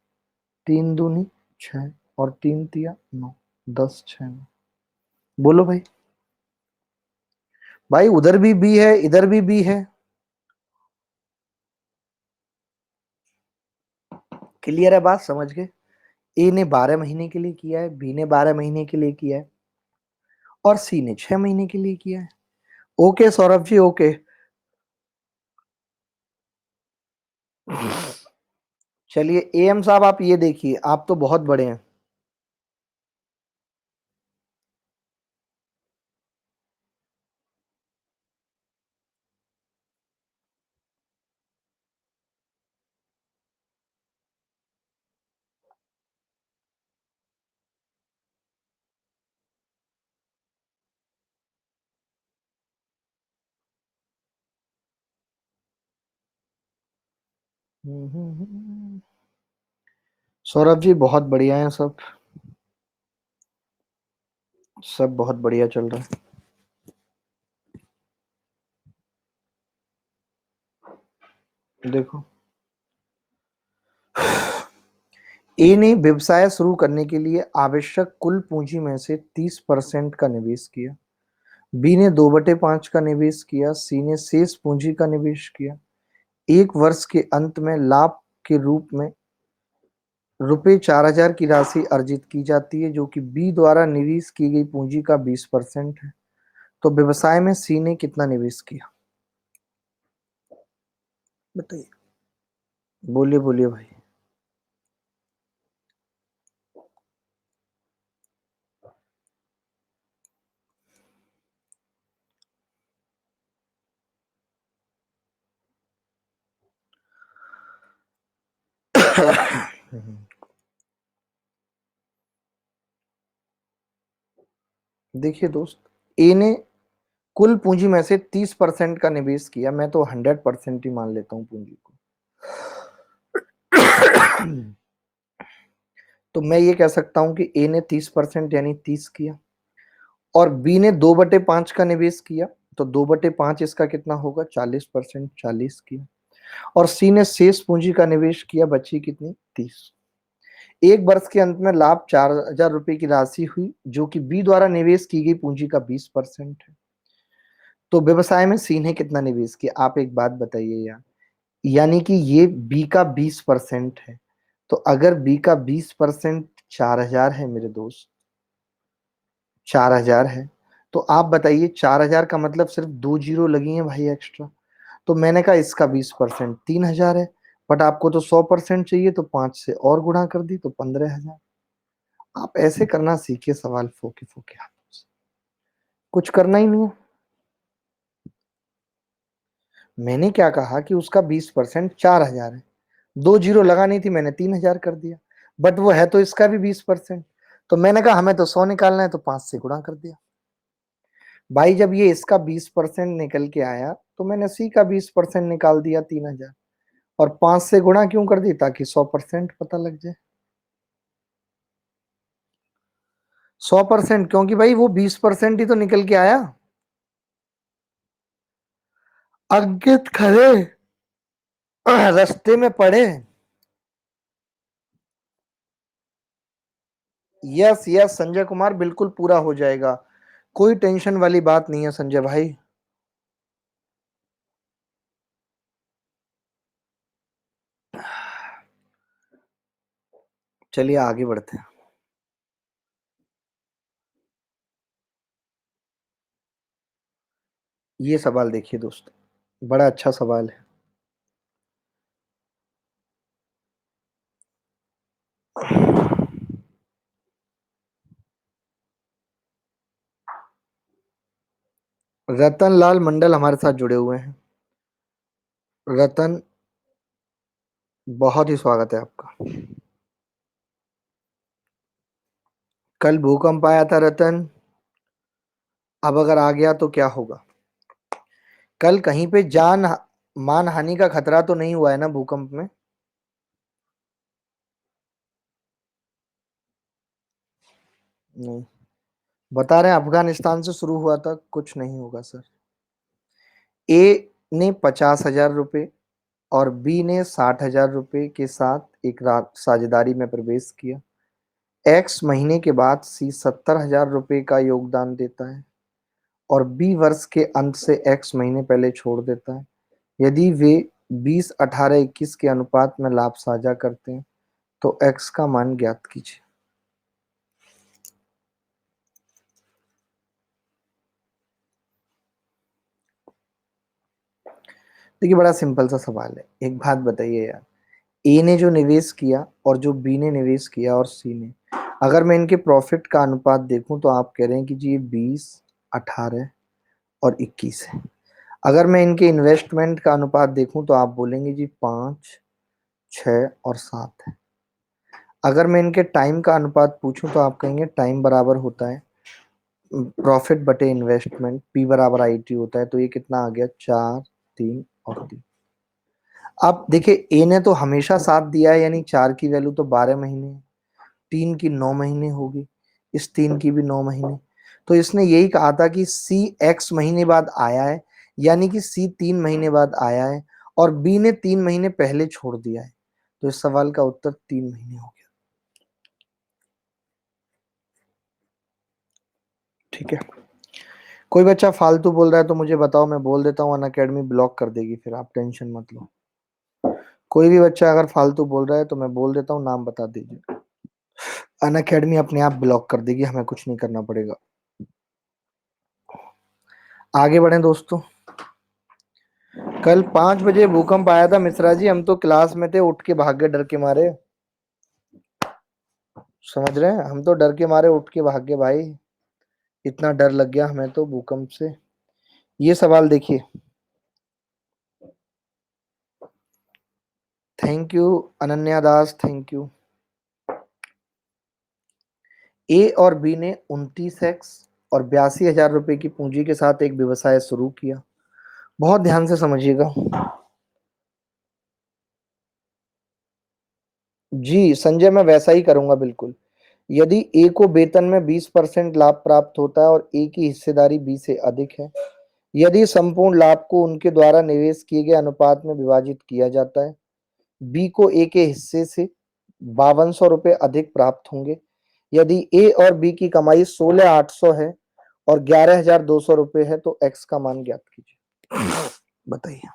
3 दूनी 6, और 3 तिया 9, 10, 6, 9। बोलो भाई। भाई उधर भी बी है, इधर भी बी है। क्लियर है बात, समझ गए? ए ने 12 महीने के लिए किया है, बी ने 12 महीने के लिए किया है, और सी ने 6 महीने के लिए किया है। Okay Saurabh ji, okay. चलिए एम साहब, आप ये देखिए, आप तो बहुत बड़े हैं। सौरभ जी बहुत बढ़िया है सब। सब बहुत बढ़िया चल रहा है। देखो, ए ने व्यवसाय शुरू करने के लिए आवश्यक कुल पूंजी में से 30% का निवेश किया। बी ने 2/5 का निवेश किया। सी ने शेष पूंजी का निवेश किया। एक वर्ष के अंत में लाभ के रूप में ₹4000 की राशि अर्जित की जाती है, जो कि बी द्वारा निवेश की गई पूंजी का 20% है। तो व्यवसाय में सी ने कितना निवेश किया? बताइए। बोलिए बोलिए भाई। देखिए दोस्त, ए ने कुल पूंजी में से 30% का निवेश किया। मैं तो 100% ही मान लेता हूं पूंजी को। तो मैं ये कह सकता हूं कि ए ने 30% यानी 30 किया, और बी ने 2/5 का निवेश किया, तो 2/5 इसका कितना होगा? 40%, 40 किया। और सी ने शेष पूंजी का निवेश किया, बची कितनी? 30। एक वर्ष के अंत में लाभ 4000 रुपए की राशि हुई, जो कि बी द्वारा निवेश की गई पूंजी का 20% है। तो व्यवसाय में सी ने कितना निवेश किया? आप एक बात बताइए यार, यानी कि ये बी का 20% है, तो अगर बी का 20% 4000 है मेरे दोस्त, 4000 है, तो आप बताइए 4000 का मतलब सिर्फ 2 जीरो लगी हैं भाई एक्स्ट्रा। तो मैंने कहा इसका 20% 3000 है, बट आपको तो 100% चाहिए, तो 5 से और गुणा कर दी तो 15,000। आप ऐसे करना सीखिए सवाल फोके फोके हाथों से। कुछ करना ही नहीं है। मैंने क्या कहा कि उसका 20% 4000 है, 2 जीरो लगानी थी, मैंने 3000 कर दिया, बट वो है तो इसका भी 20%। तो मैंने कहा हमें तो 100 निकालना है, तो 5 से गुणा कर दिया। भाई जब ये इसका 20% निकल के आया, तो मैंने सी का 20% निकाल दिया, 3000, और 5 से गुणा क्यों कर दी? ताकि 100% पता लग जाए। 100%, क्योंकि भाई वो 20% ही तो निकल के आया। अंकित खड़े रास्ते में पड़े। यस यस संजय कुमार, बिल्कुल पूरा हो जाएगा। कोई टेंशन वाली बात नहीं है संजय भाई। चलिए आगे बढ़ते हैं। ये सवाल देखिए दोस्त, बड़ा अच्छा सवाल है। रतन लाल मंडल हमारे साथ जुड़े हुए हैं। रतन, बहुत ही स्वागत है आपका। कल भूकंप आया था रतन, अब अगर आ गया तो क्या होगा? कल कहीं पे जान मान हानि का खतरा तो नहीं हुआ है ना भूकंप में? नहीं, बता रहे हैं अफगानिस्तान से शुरू हुआ था, कुछ नहीं होगा सर। ए ने 50,000 रुपए और बी ने 60,000 रुपए के साथ एक रात साझेदारी में प्रवेश किया। एक्स महीने के बाद सी 70,000 रुपए का योगदान देता है और बी वर्ष के अंत से एक्स महीने पहले छोड़ देता है। यदि वे 20, 18, 21 के अनुपात में लाभ साझा करते हैं तो एक्स का मान ज्ञात कीजिए। देखिए, बड़ा सिंपल सा सवाल है। एक बात बताइए यार, ए ने जो निवेश किया और जो बी ने निवेश किया और सी ने, अगर मैं इनके प्रॉफिट का अनुपात देखूं तो आप कह रहे हैं कि जी ये 20, 18 और 21 है। अगर मैं इनके इन्वेस्टमेंट का अनुपात देखूं तो आप बोलेंगे जी 5, 6 और 7 है। अगर मैं इनके टाइम का अनुपात पूछूं तो आप कहेंगे टाइम बराबर होता है प्रॉफिट बटे इन्वेस्टमेंट, पी बराबर आई टी होता है। तो ये कितना आ गया? 4, 3 और 3। अब देखिए, ए ने तो हमेशा साथ दिया है, यानी 4 की वैल्यू तो 12 महीने, 3 की 9 महीने होगी, इस 3 की भी 9 महीने। तो इसने यही कहा था कि सी एक्स महीने बाद आया है, यानी कि सी 3 महीने बाद आया है और बी ने 3 महीने पहले छोड़ दिया है। तो इस सवाल का उत्तर 3 महीने हो गया। ठीक है, कोई बच्चा फालतू बोल रहा है तो मुझे बताओ, मैं बोल देता हूँ, अनअकैडमी ब्लॉक कर देगी, फिर आप टेंशन मत लो। कोई भी बच्चा अगर फालतू बोल रहा है तो मैं बोल देता हूँ, नाम बता दीजिए, अनअकैडमी अपने आप ब्लॉक कर देगी, हमें कुछ नहीं करना पड़ेगा। आगे बढ़े दोस्तों। कल 5 बजे भूकंप आया था मिश्रा जी, हम तो क्लास में थे, उठ के भाग गए डर के मारे। समझ रहे हैं, हम तो डर के मारे उठ के भाग गए भाई, इतना डर लग गया हमें तो भूकंप से। ये सवाल देखिए। Thank you Ananya Das, thank you. A और बी ने 29 एक्स और 82,000 रुपए की पूंजी के साथ एक व्यवसाय शुरू किया। बहुत ध्यान से समझिएगा जी संजय, मैं वैसा ही करूंगा बिल्कुल। यदि ए को वेतन में 20% लाभ प्राप्त होता है और ए की हिस्सेदारी बी से अधिक है, यदि संपूर्ण लाभ को उनके द्वारा निवेश किए गए अनुपात में विभाजित किया जाता है, बी को ए के हिस्से से 5200 रुपये अधिक प्राप्त होंगे। यदि ए और बी की कमाई 16,800 है और 11,200 रुपये है तो एक्स का मान ज्ञात कीजिए। बताइए।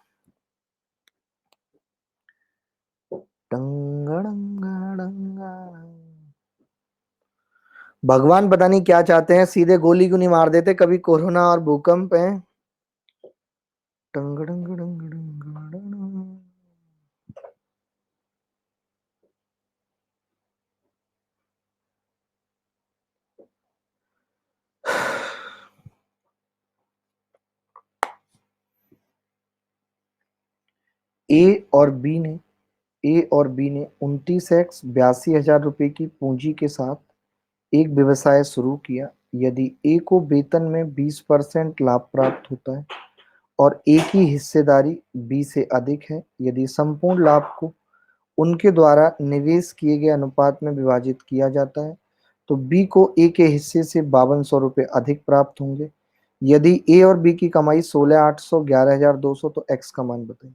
भगवान पता नहीं क्या चाहते हैं, सीधे गोली क्यों नहीं मार देते? कभी कोरोना और भूकंप है। ए और बी ने ए और बी ने 29 एक्स 82,000 रुपये की पूंजी के साथ एक व्यवसाय शुरू किया। यदि ए को वेतन में 20% लाभ प्राप्त होता है और ए की हिस्सेदारी बी से अधिक है, यदि संपूर्ण लाभ को उनके द्वारा निवेश किए गए अनुपात में विभाजित किया जाता है तो बी को ए के हिस्से से 5200 रुपये अधिक प्राप्त होंगे। यदि ए और बी की कमाई 16,800, 11,200 तो एक्स का मान बताइए।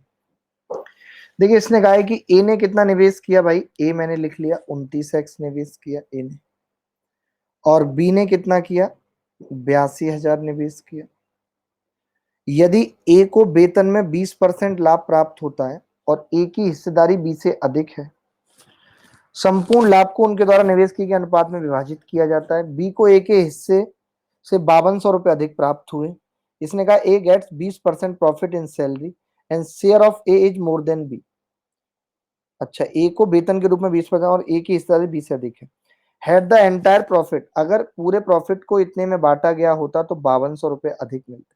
देखिए, इसने कहा है कि ए ने कितना निवेश किया भाई, ए मैंने लिख लिया 29 एक्स निवेश किया ए ने, और बी ने कितना किया? 82,000 निवेश किया। यदि ए को वेतन में 20% लाभ प्राप्त होता है और ए की हिस्सेदारी बी से अधिक है, संपूर्ण लाभ को उनके द्वारा निवेश किए गए अनुपात में विभाजित किया जाता है, बी को ए के हिस्से से 5200 रुपये अधिक प्राप्त हुए। इसने कहा A gets 20% profit in salary and share of A is more than B. अच्छा, ए को वेतन के रूप में 20% और ए की हिस्सेदारी बी से अधिक है। हैड द एंटायर प्रॉफिट, अगर पूरे प्रॉफिट को इतने में बांटा गया होता तो 5200 रुपये अधिक मिलते।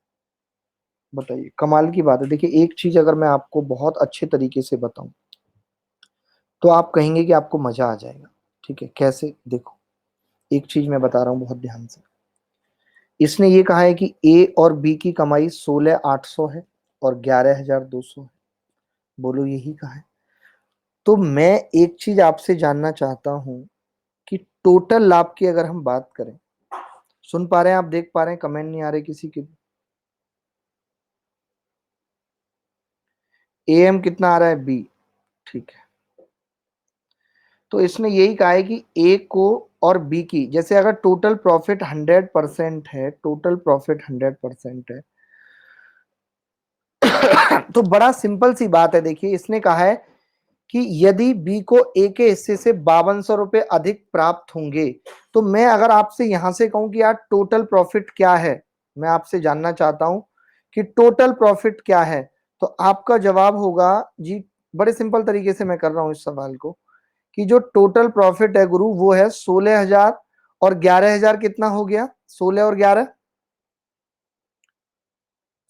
बताइए, कमाल की बात है। देखिए एक चीज अगर मैं आपको बहुत अच्छे तरीके से बताऊं तो आप कहेंगे कि आपको मजा आ जाएगा। ठीक है, कैसे? देखो, एक चीज मैं बता रहा हूं बहुत ध्यान से। इसने ये कहा है कि ए और बी की कमाई 16,800 है और 11,200 है। बोलो, यही कहा है। तो मैं एक चीज आपसे जानना चाहता हूं कि टोटल लाभ की अगर हम बात करें, सुन पा रहे हैं आप, देख पा रहे हैं, कमेंट नहीं आ रहे किसी के? एम कितना आ रहा है? बी। ठीक है, तो इसने यही कहा है कि ए को और बी की, जैसे अगर टोटल प्रॉफिट 100% है, टोटल प्रॉफिट 100% है, तो बड़ा सिंपल सी बात है। देखिए इसने कहा है कि यदि बी को ए के हिस्से से 5200 रुपए अधिक प्राप्त होंगे, तो मैं अगर आपसे यहां से कहूं कि यार टोटल प्रॉफिट क्या है, मैं आपसे जानना चाहता हूं कि टोटल प्रॉफिट क्या है, तो आपका जवाब होगा जी, बड़े सिंपल तरीके से मैं कर रहा हूं इस सवाल को, कि जो टोटल प्रॉफिट है गुरु वो है 16,000 और 11,000 कितना हो गया? 16 और 11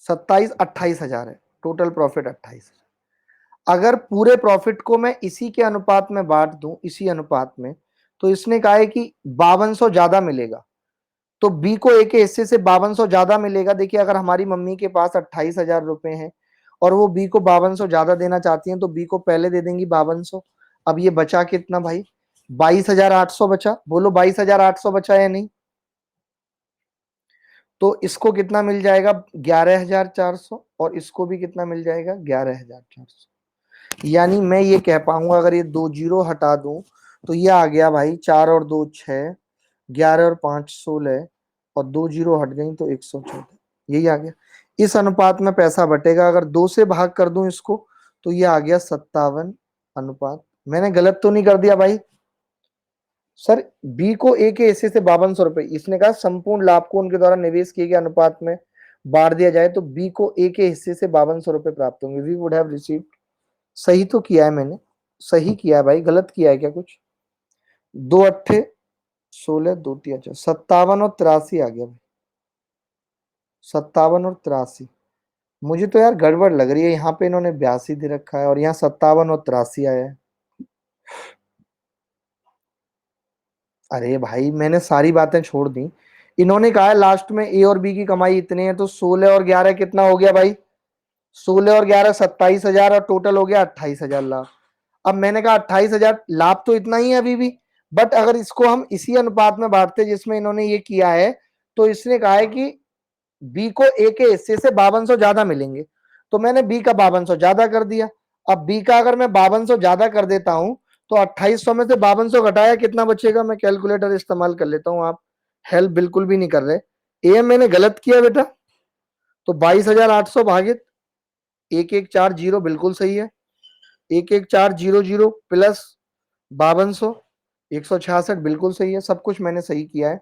27, 28,000 है। Total profit 28। अगर पूरे प्रॉफिट को मैं इसी के अनुपात में बांट दूं, इसी अनुपात में, तो इसने कहा है कि 5200 ज्यादा मिलेगा। तो बी को ए के हिस्से से 5200 ज्यादा मिलेगा। देखिए अगर हमारी मम्मी के पास 28,000 रुपए हैं और वो बी को 5200 ज्यादा देना चाहती हैं, तो बी को पहले दे देंगी 5200। अब ये बचा कितना भाई? 22,800 बचा। बोलो 22,800 बचा या नहीं? तो इसको कितना मिल जाएगा? 11,400। और इसको भी कितना मिल जाएगा? 11,400। यानी मैं ये कह पाऊंगा, अगर ये दो जीरो हटा दूं तो ये आ गया भाई, 4 और 2 6, 11 और 5 16, और दो जीरो हट गई तो 114। यही आ गया। इस अनुपात में पैसा बटेगा। अगर 2 से भाग कर दूं इसको, तो ये आ गया 57 अनुपात। मैंने गलत तो नहीं कर दिया भाई? सर, बी को ए के हिस्से से 5200 रुपए, इसने कहा संपूर्ण लाभ को उनके द्वारा निवेश किए गए अनुपात में बांट दिया जाए तो बी को ए के हिस्से से 5200 रुपए प्राप्त होंगे। We would have received. सही तो किया है मैंने, सही किया है भाई, गलत किया है क्या कुछ? 2 8 16, 2 3 57 और 83 आ गया भाई। 57 और 83। मुझे तो यार गड़बड़ लग रही है, यहाँ पे इन्होंने 82 दे रखा है और यहाँ 57 और 83 आया है। अरे भाई मैंने सारी बातें छोड़ दी। इन्होंने कहा है लास्ट में ए और बी की कमाई इतने हैं, तो 16 और 11 कितना हो गया भाई? 16 और 11 27,000 और टोटल हो गया 28,000 लाभ। अब मैंने कहा 28,000 लाभ तो इतना ही है अभी भी, बट अगर इसको हम इसी अनुपात में बांटते जिसमें इन्होंने ये किया है, तो इसने कहा है कि बी को ए के हिस्से से 5200 ज्यादा मिलेंगे। तो मैंने बी का 5200 ज्यादा कर दिया। अब बी का अगर मैं 5200 ज्यादा कर देता हूं, तो 2800 में से 5200 घटाया कितना बचेगा? मैं कैलकुलेटर इस्तेमाल कर लेता हूं, आप हेल्प बिल्कुल भी नहीं कर रहे। ए मैंने गलत किया बेटा। तो 22,800 भागित 1140 बिल्कुल सही है। 1140 प्लस 5200, 166 बिल्कुल सही है। सब कुछ मैंने सही किया है।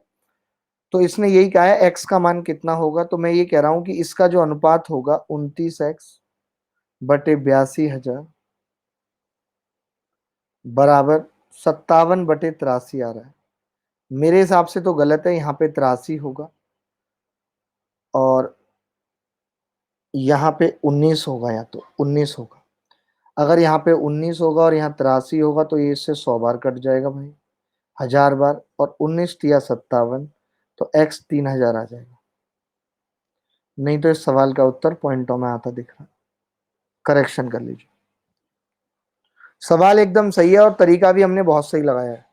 तो इसने यही कहा है एक्स का मान कितना होगा, तो मैं ये कह रहा हूं कि इसका जो अनुपात होगा 29x/82,000 बराबर 57/83 आ रहा है। मेरे हिसाब से तो गलत है, यहाँ पे 83 होगा और यहाँ पे 19 होगा, या तो 19 होगा। अगर यहाँ पे 19 होगा और यहाँ 83 होगा, तो ये इससे 100 बार कट जाएगा भाई, 1000 बार, और 19 तिया 57, तो एक्स 3000 आ जाएगा। नहीं तो इस सवाल का उत्तर पॉइंटों में आता दिख रहा है। करेक्शन कर लीजिए। सवाल एकदम सही है और तरीका भी हमने बहुत सही लगाया है।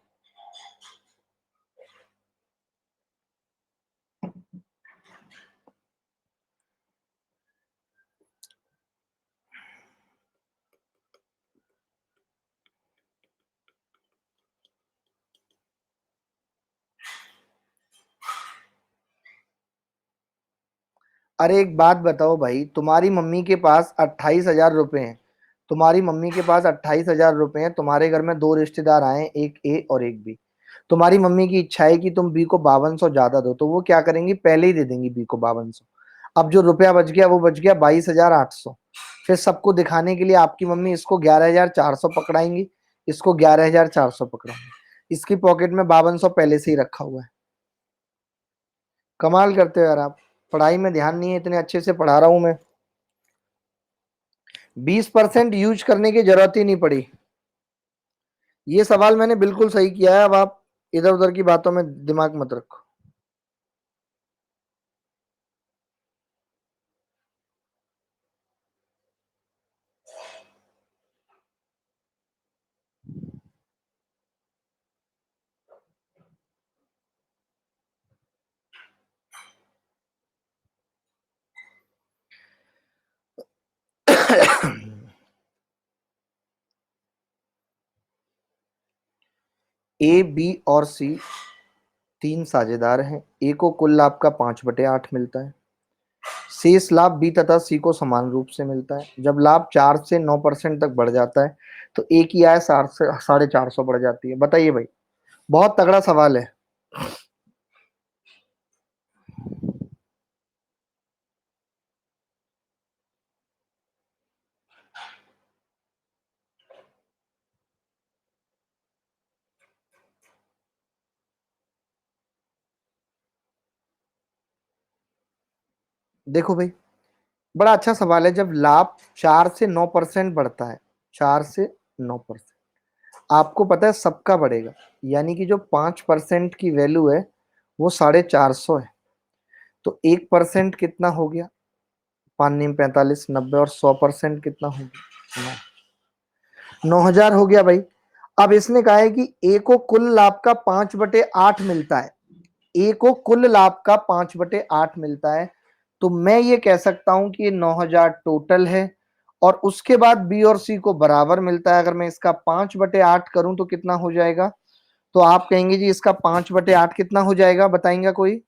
अरे एक बात बताओ भाई, तुम्हारी मम्मी के पास 28,000 रुपए हैं। तुम्हारी मम्मी के पास 28,000 रुपए हैं। तुम्हारे घर में दो रिश्तेदार आए, एक ए और एक बी। तुम्हारी मम्मी की इच्छा है कि तुम बी को 5200 ज्यादा दो, तो वो क्या करेंगी? पहले ही दे देंगी बी को 5200। अब जो रुपया बच गया वो बच गया 22,800। फिर सबको दिखाने के लिए आपकी मम्मी इसको 11,400 पकड़ाएंगी, इसको 11,400 पकड़ाएंगी। इसकी पॉकेट में 5200 पहले से ही रखा हुआ है। कमाल करते हो यार आप। पढ़ाई में ध्यान नहीं है, इतने अच्छे से पढ़ा रहा हूं मैं। 20% यूज करने की जरूरत ही नहीं पड़ी। ये सवाल मैंने बिल्कुल सही किया है, अब आप इधर उधर की बातों में दिमाग मत रखो। ए, बी और सी तीन साझेदार हैं। ए को कुल लाभ का 5/8 मिलता है। शेष लाभ बी तथा सी को समान रूप से मिलता है। जब लाभ 4 से 9% तक बढ़ जाता है तो ए की आय 400 से 450 बढ़ जाती है। बताइए भाई, बहुत तगड़ा सवाल है। देखो भाई, बड़ा अच्छा सवाल है। जब लाभ 4 से 9% बढ़ता है, 4 से 9%, आपको पता है सबका बढ़ेगा, यानी कि जो 5% की वैल्यू है वो 450 है। तो 1% कितना हो गया? 5×9 = 45, 90, और 100% कितना हो गया? 9,000 हो गया भाई। अब इसने कहा है कि ए को कुल लाभ का 5/8 मिलता है। ए को कुल लाभ का 5/8 मिलता है। तो मैं ये कह सकता हूं कि ये 9,000 टोटल है, और उसके बाद बी और सी को बराबर मिलता है। अगर मैं इसका 5/8 करूं तो कितना हो जाएगा? तो आप कहेंगे जी इसका 5/8 कितना हो जाएगा, बताएंगे कोई?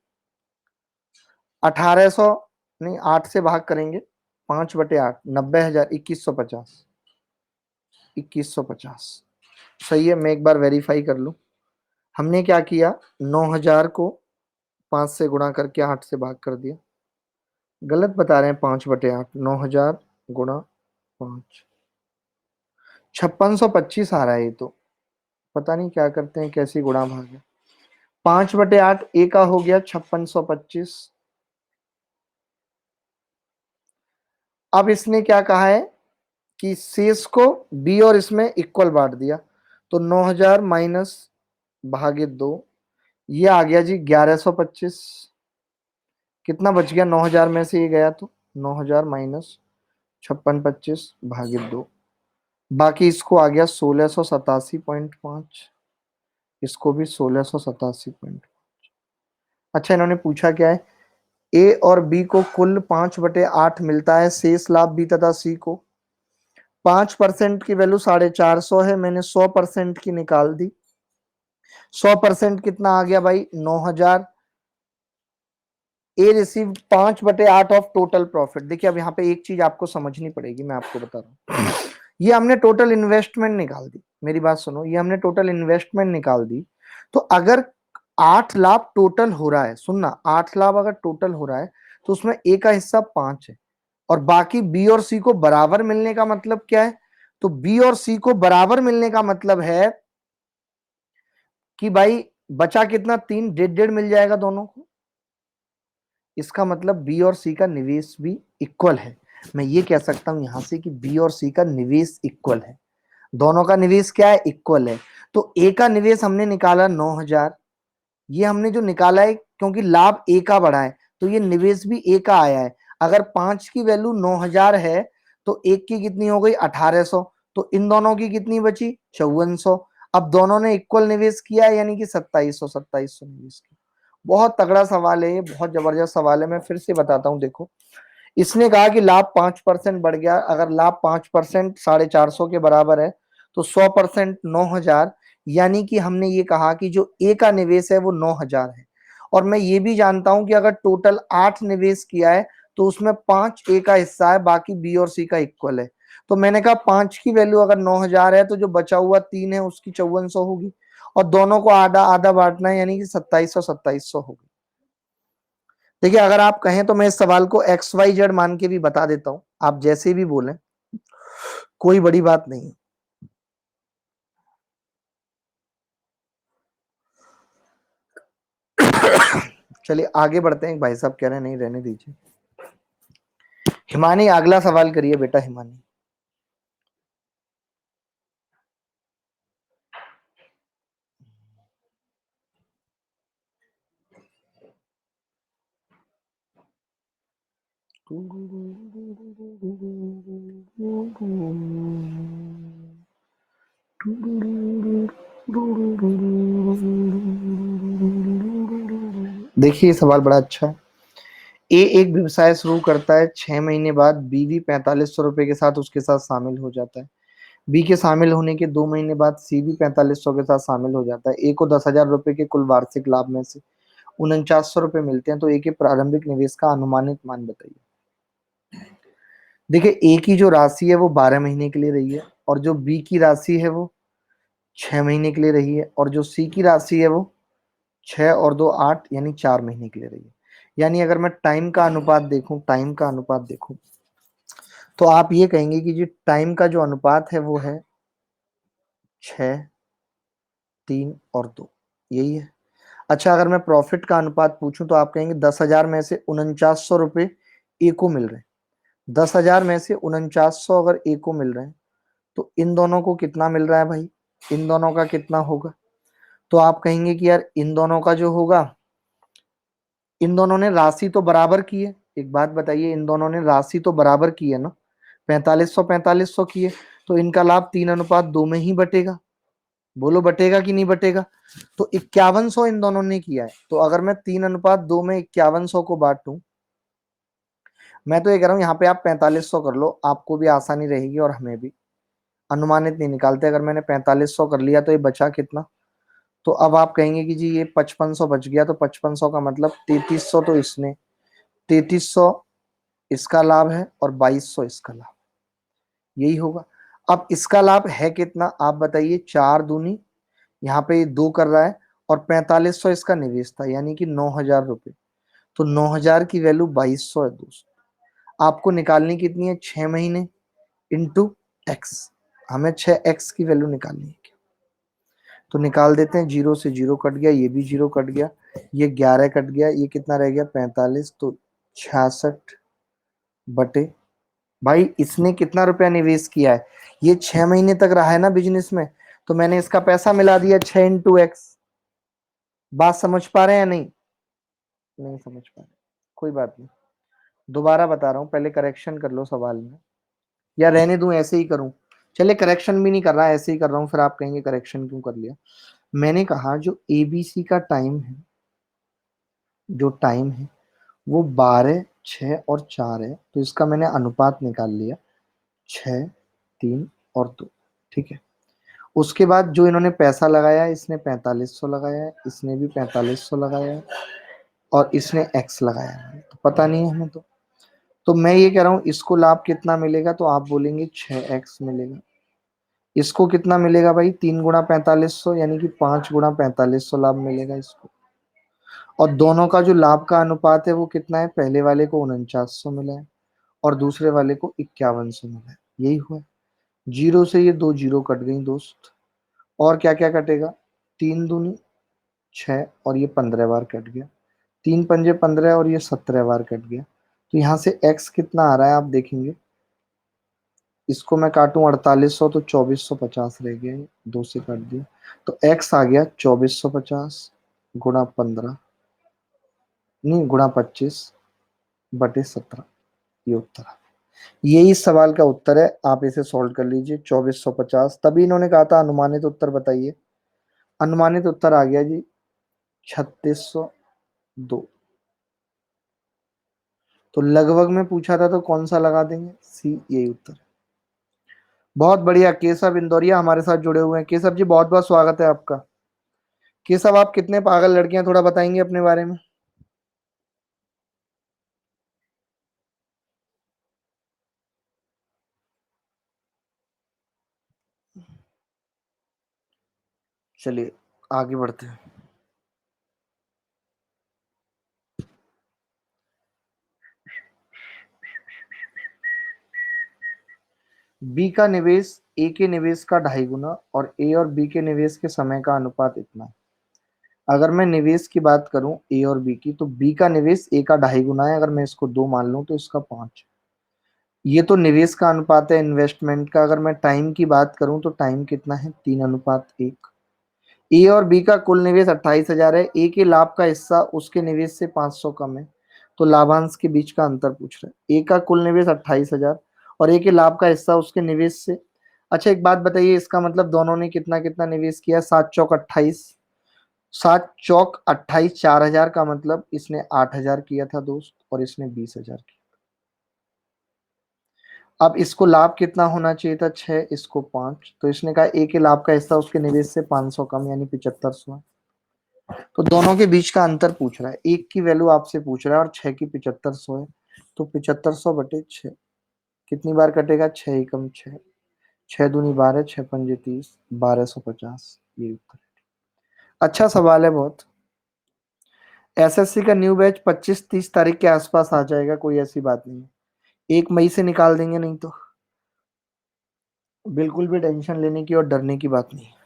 1800, नहीं, 8 से भाग करेंगे। 5/8 90,000, 2150। 2150 सही है। मैं एक बार वेरीफाई कर लूं। हमने क्या किया, 9,000 को 5 से गुणा करके 8 से भाग कर दिया। गलत बता रहे हैं, 5/8, 9,000 गुणा 5, 5625 आ रहा है। ये तो पता नहीं क्या करते हैं, कैसी गुणा भाग है। 5/8 ए का हो गया 5625। अब इसने क्या कहा है कि शेष को बी और इसमें इक्वल बांट दिया। तो 9,000 माइनस भागे 2, ये आ गया जी 1125। कितना बच गया? 9,000 में से ये गया तो 9,000 माइनस 5625 भागे 2, बाकी इसको आ गया 1687.5। इसको भी 1687.5। अच्छा, इन्होंने पूछा क्या है? ए और बी को कुल 5/8 मिलता है, शेष लाभ बी तथा सी को। 5% की वैल्यू 450 है, मैंने 100% की निकाल दी। 100% कितना आ गया भाई? 9,000। ए रिसीव 5/8 ऑफ टोटल प्रॉफिट। देखिए, अब यहाँ पे एक चीज आपको समझनी पड़ेगी, मैं आपको बता रहा हूँ। ये हमने टोटल इन्वेस्टमेंट निकाल दी। मेरी बात सुनो, ये हमने टोटल इन्वेस्टमेंट निकाल दी। तो अगर 8 लाख टोटल हो रहा है, सुनना, 8 लाख अगर टोटल हो रहा है तो उसमें ए का हिस्सा 5 है, और बाकी बी और सी को बराबर मिलने का मतलब क्या है? तो बी और सी को बराबर मिलने का मतलब है कि भाई बचा कितना? 3, 1.5 मिल जाएगा दोनों को। इसका मतलब बी और सी का निवेश भी इक्वल है। मैं ये कह सकता हूं यहां से कि बी और सी का निवेश इक्वल है। दोनों का निवेश क्या है? इक्वल है। तो ए का निवेश हमने निकाला 9,000। ये हमने जो निकाला है क्योंकि लाभ ए का बढ़ा है, तो ये निवेश भी ए का आया है। अगर 5 की वैल्यू 9,000 है तो एक की कितनी हो गई? 1,800। तो इन दोनों की कितनी बची? 5,400। अब दोनों ने इक्वल निवेश किया है, यानी कि 2,700, 2,700 निवेश किया। बहुत तगड़ा सवाल है ये, बहुत जबरदस्त सवाल है। मैं फिर से बताता हूं, देखो, इसने कहा कि लाभ 5% बढ़ गया। अगर लाभ 5% 450 के बराबर है तो 100% 9,000, यानी कि हमने ये कहा कि जो ए का निवेश है वो 9,000 है। और मैं ये भी जानता हूं कि अगर टोटल 8 निवेश किया है तो उसमें 5 ए का हिस्सा है, बाकी बी और सी का इक्वल है। तो मैंने कहा 5 की वैल्यू अगर 9,000 है तो जो बचा हुआ 3 है उसकी 5,400 होगी, और दोनों को आधा आधा बांटना है, यानी कि 2,700 2,700 होगी। देखिए, अगर आप कहें तो मैं इस सवाल को XYZ मान के भी बता देता हूं, आप जैसे भी बोलें, कोई बड़ी बात नहीं। चलिए आगे बढ़ते हैं। भाई साहब कह रहे हैं नहीं, रहने दीजिए। हिमानी, अगला सवाल करिए बेटा, हिमानी। देखिए सवाल बड़ा अच्छा है। ए एक व्यवसाय शुरू करता है, 6 महीने बाद बीवी 4500 रुपए के साथ उसके साथ शामिल हो जाता है। बी के शामिल होने के 2 महीने बाद सी भी 4500 के साथ शामिल हो जाता है। ए को 10,000 रुपए के कुल वार्षिक लाभ में से 4900 रुपए मिलते हैं, तो ए के प्रारंभिक निवेश का अनुमानित मान बताइए। देखिए ए की जो राशि है वो 12 महीने के लिए रही है, और जो बी की राशि है वो 6 महीने के लिए रही है, और जो सी की राशि है वो 6 और 2 8 यानी 4 महीने के लिए रही है। यानी अगर मैं टाइम का अनुपात देखूं, तो आप ये कहेंगे कि जो टाइम का जो अनुपात है वो है 6, 3 और 2, यही है। अच्छा, अगर मैं प्रॉफिट का अनुपात पूछूं तो आप कहेंगे 10,000 में से 4900 रुपए ए को मिल रहे हैं। 10,000 में से 4900 अगर ए को मिल रहे हैं, तो इन दोनों को कितना मिल रहा है भाई, इन दोनों का कितना होगा। तो आप कहेंगे कि यार इन दोनों का जो होगा, इन दोनों ने राशि तो बराबर की है। एक बात बताइए, इन दोनों ने राशि तो बराबर की है ना, 4500 की है, तो इनका लाभ 3:2 में ही बटेगा। बोलो बटेगा कि नहीं बटेगा। तो 5100 इन दोनों ने किया है, तो अगर मैं 3:2 में 5100 को बांटूं, मैं तो ये कह रहा हूं यहाँ पे आप 4500 कर लो, आपको भी आसानी रहेगी और हमें भी। अनुमानित नहीं निकालते, अगर मैंने 4500 कर लिया तो ये बचा कितना। तो अब आप कहेंगे कि जी ये 5500 बच गया, तो 5500 का मतलब 3300, तो इसने 3300 इसका लाभ है और 2200 इसका लाभ, यही होगा। अब इसका लाभ है कितना आप बताइए, 4 दूनी, यहाँ पे ये 2 कर रहा है, और 4500 इसका निवेश था, यानी कि 9,000 रुपए। तो 9,000 की वैल्यू 2200 है दोस्त। आपको निकालनी कितनी है, 6 महीने इंटू एक्स। हमें 6x की वैल्यू निकालनी है। तो निकाल देते हैं, 0 से 0 कट गया, ये भी 0 कट गया, ये 11 कट गया, ये कितना रह गया 45, तो 66 बटे। भाई इसने कितना रुपया निवेश किया है, ये 6 महीने तक रहा है ना बिजनेस में, तो मैंने इसका पैसा मिला दिया 6 × x। बात समझ पा रहे हैं या नहीं, नहीं समझ पा रहे, कोई बात नहीं, दोबारा बता रहा हूं, पहले करेक्शन कर लो सवाल में, या रहने दूं ऐसे ही करूं। चलिए करेक्शन भी नहीं कर रहा, ऐसे ही कर रहा हूं, फिर आप कहेंगे करेक्शन क्यों कर लिया। मैंने कहा जो एबीसी का टाइम है, जो टाइम है वो 12, 6 और 4 है, तो इसका मैंने अनुपात निकाल लिया 6, 3 और 2। ठीक है, उसके बाद जो इन्होंने पैसा लगाया है, इसने 4500 लगाया है, इसने भी 4500 लगाया है, और इसने एक्स लगाया है, तो पता नहीं है हमें। तो मैं ये कह रहा हूँ इसको लाभ कितना मिलेगा, तो आप बोलेंगे 6x मिलेगा। इसको कितना मिलेगा भाई, 3 × 4500, यानी कि 5 × 4500 लाभ मिलेगा इसको। और दोनों का जो लाभ का अनुपात है वो कितना है, पहले वाले को 4900 मिला है और दूसरे वाले को 5100 मिला है, यही हुआ। जीरो से ये 2 जीरो कट गई दोस्त, और क्या क्या कटेगा, 3 दूनी 6, और ये 15 बार कट गया, 3 पंजे 15, और ये 17 बार कट गया। तो यहाँ से x कितना आ रहा है आप देखेंगे, इसको मैं काटूं 4800, तो 2450 रह गया, 2 से काट दिया, तो x आ गया 2450 × 15, नहीं × 25/17, ये उत्तर है। यही इस सवाल का उत्तर है, आप इसे सॉल्व कर लीजिए 2450। तभी इन्होंने कहा था अनुमानित उत्तर बताइए, अनुमानित उत्तर आ गया जी 3602। तो लगभग में पूछा था तो कौन सा लगा देंगे, सी, यही उत्तर। बहुत बढ़िया, केशव इंदौरिया हमारे साथ जुड़े हुए हैं। केशव जी बहुत बहुत स्वागत है आपका। केशव आप कितने पागल लड़के हैं, थोड़ा बताएंगे अपने बारे में। चलिए आगे बढ़ते हैं। बी का निवेश ए के निवेश का 2.5 गुना और ए और बी के निवेश के समय का अनुपात इतना है। अगर मैं निवेश की बात करूं ए और बी की, तो बी का निवेश ए का 2.5 गुना है, अगर मैं इसको 2 मान लूं तो इसका 5। ये तो निवेश का अनुपात है इन्वेस्टमेंट का। अगर मैं टाइम की बात करूं तो टाइम कितना है, 3:1। ए और बी का कुल निवेश 28,000 है, ए के लाभ का हिस्सा उसके निवेश से 500 कम है, तो लाभांश के बीच का अंतर पूछ रहा है। ए का कुल निवेश 28,000 और ए के लाभ का हिस्सा उसके निवेश से। अच्छा एक बात बताइए, इसका मतलब दोनों ने कितना कितना निवेश किया? 7 चौक 28, 7 चौक 28, 4,000 का मतलब इसने 8,000 किया था दोस्त, और इसने 20,000 किया। अब इसको लाभ कितना होना चाहिए था? 6, इसको 5, तो इसने कहा ए के लाभ का हिस्सा उसके निवेश से 500 कम, यानी 7500। तो दोनों के बीच का अंतर पूछ रहा है, एक की वैल्यू आपसे पूछ रहा है और 6 की 7500 है। तो 7500/6 कितनी बार कटेगा? 6 एकम 6, 6 दूनी 12, 6 पंजे 30, 1250, ये उत्तर है। अच्छा सवाल है बहुत। एसएससी का न्यू बैच 25-30 तारीख के आसपास आ जाएगा, कोई ऐसी बात नहीं है। 1 मई से निकाल देंगे, नहीं तो बिल्कुल भी टेंशन लेने की और डरने की बात नहीं है।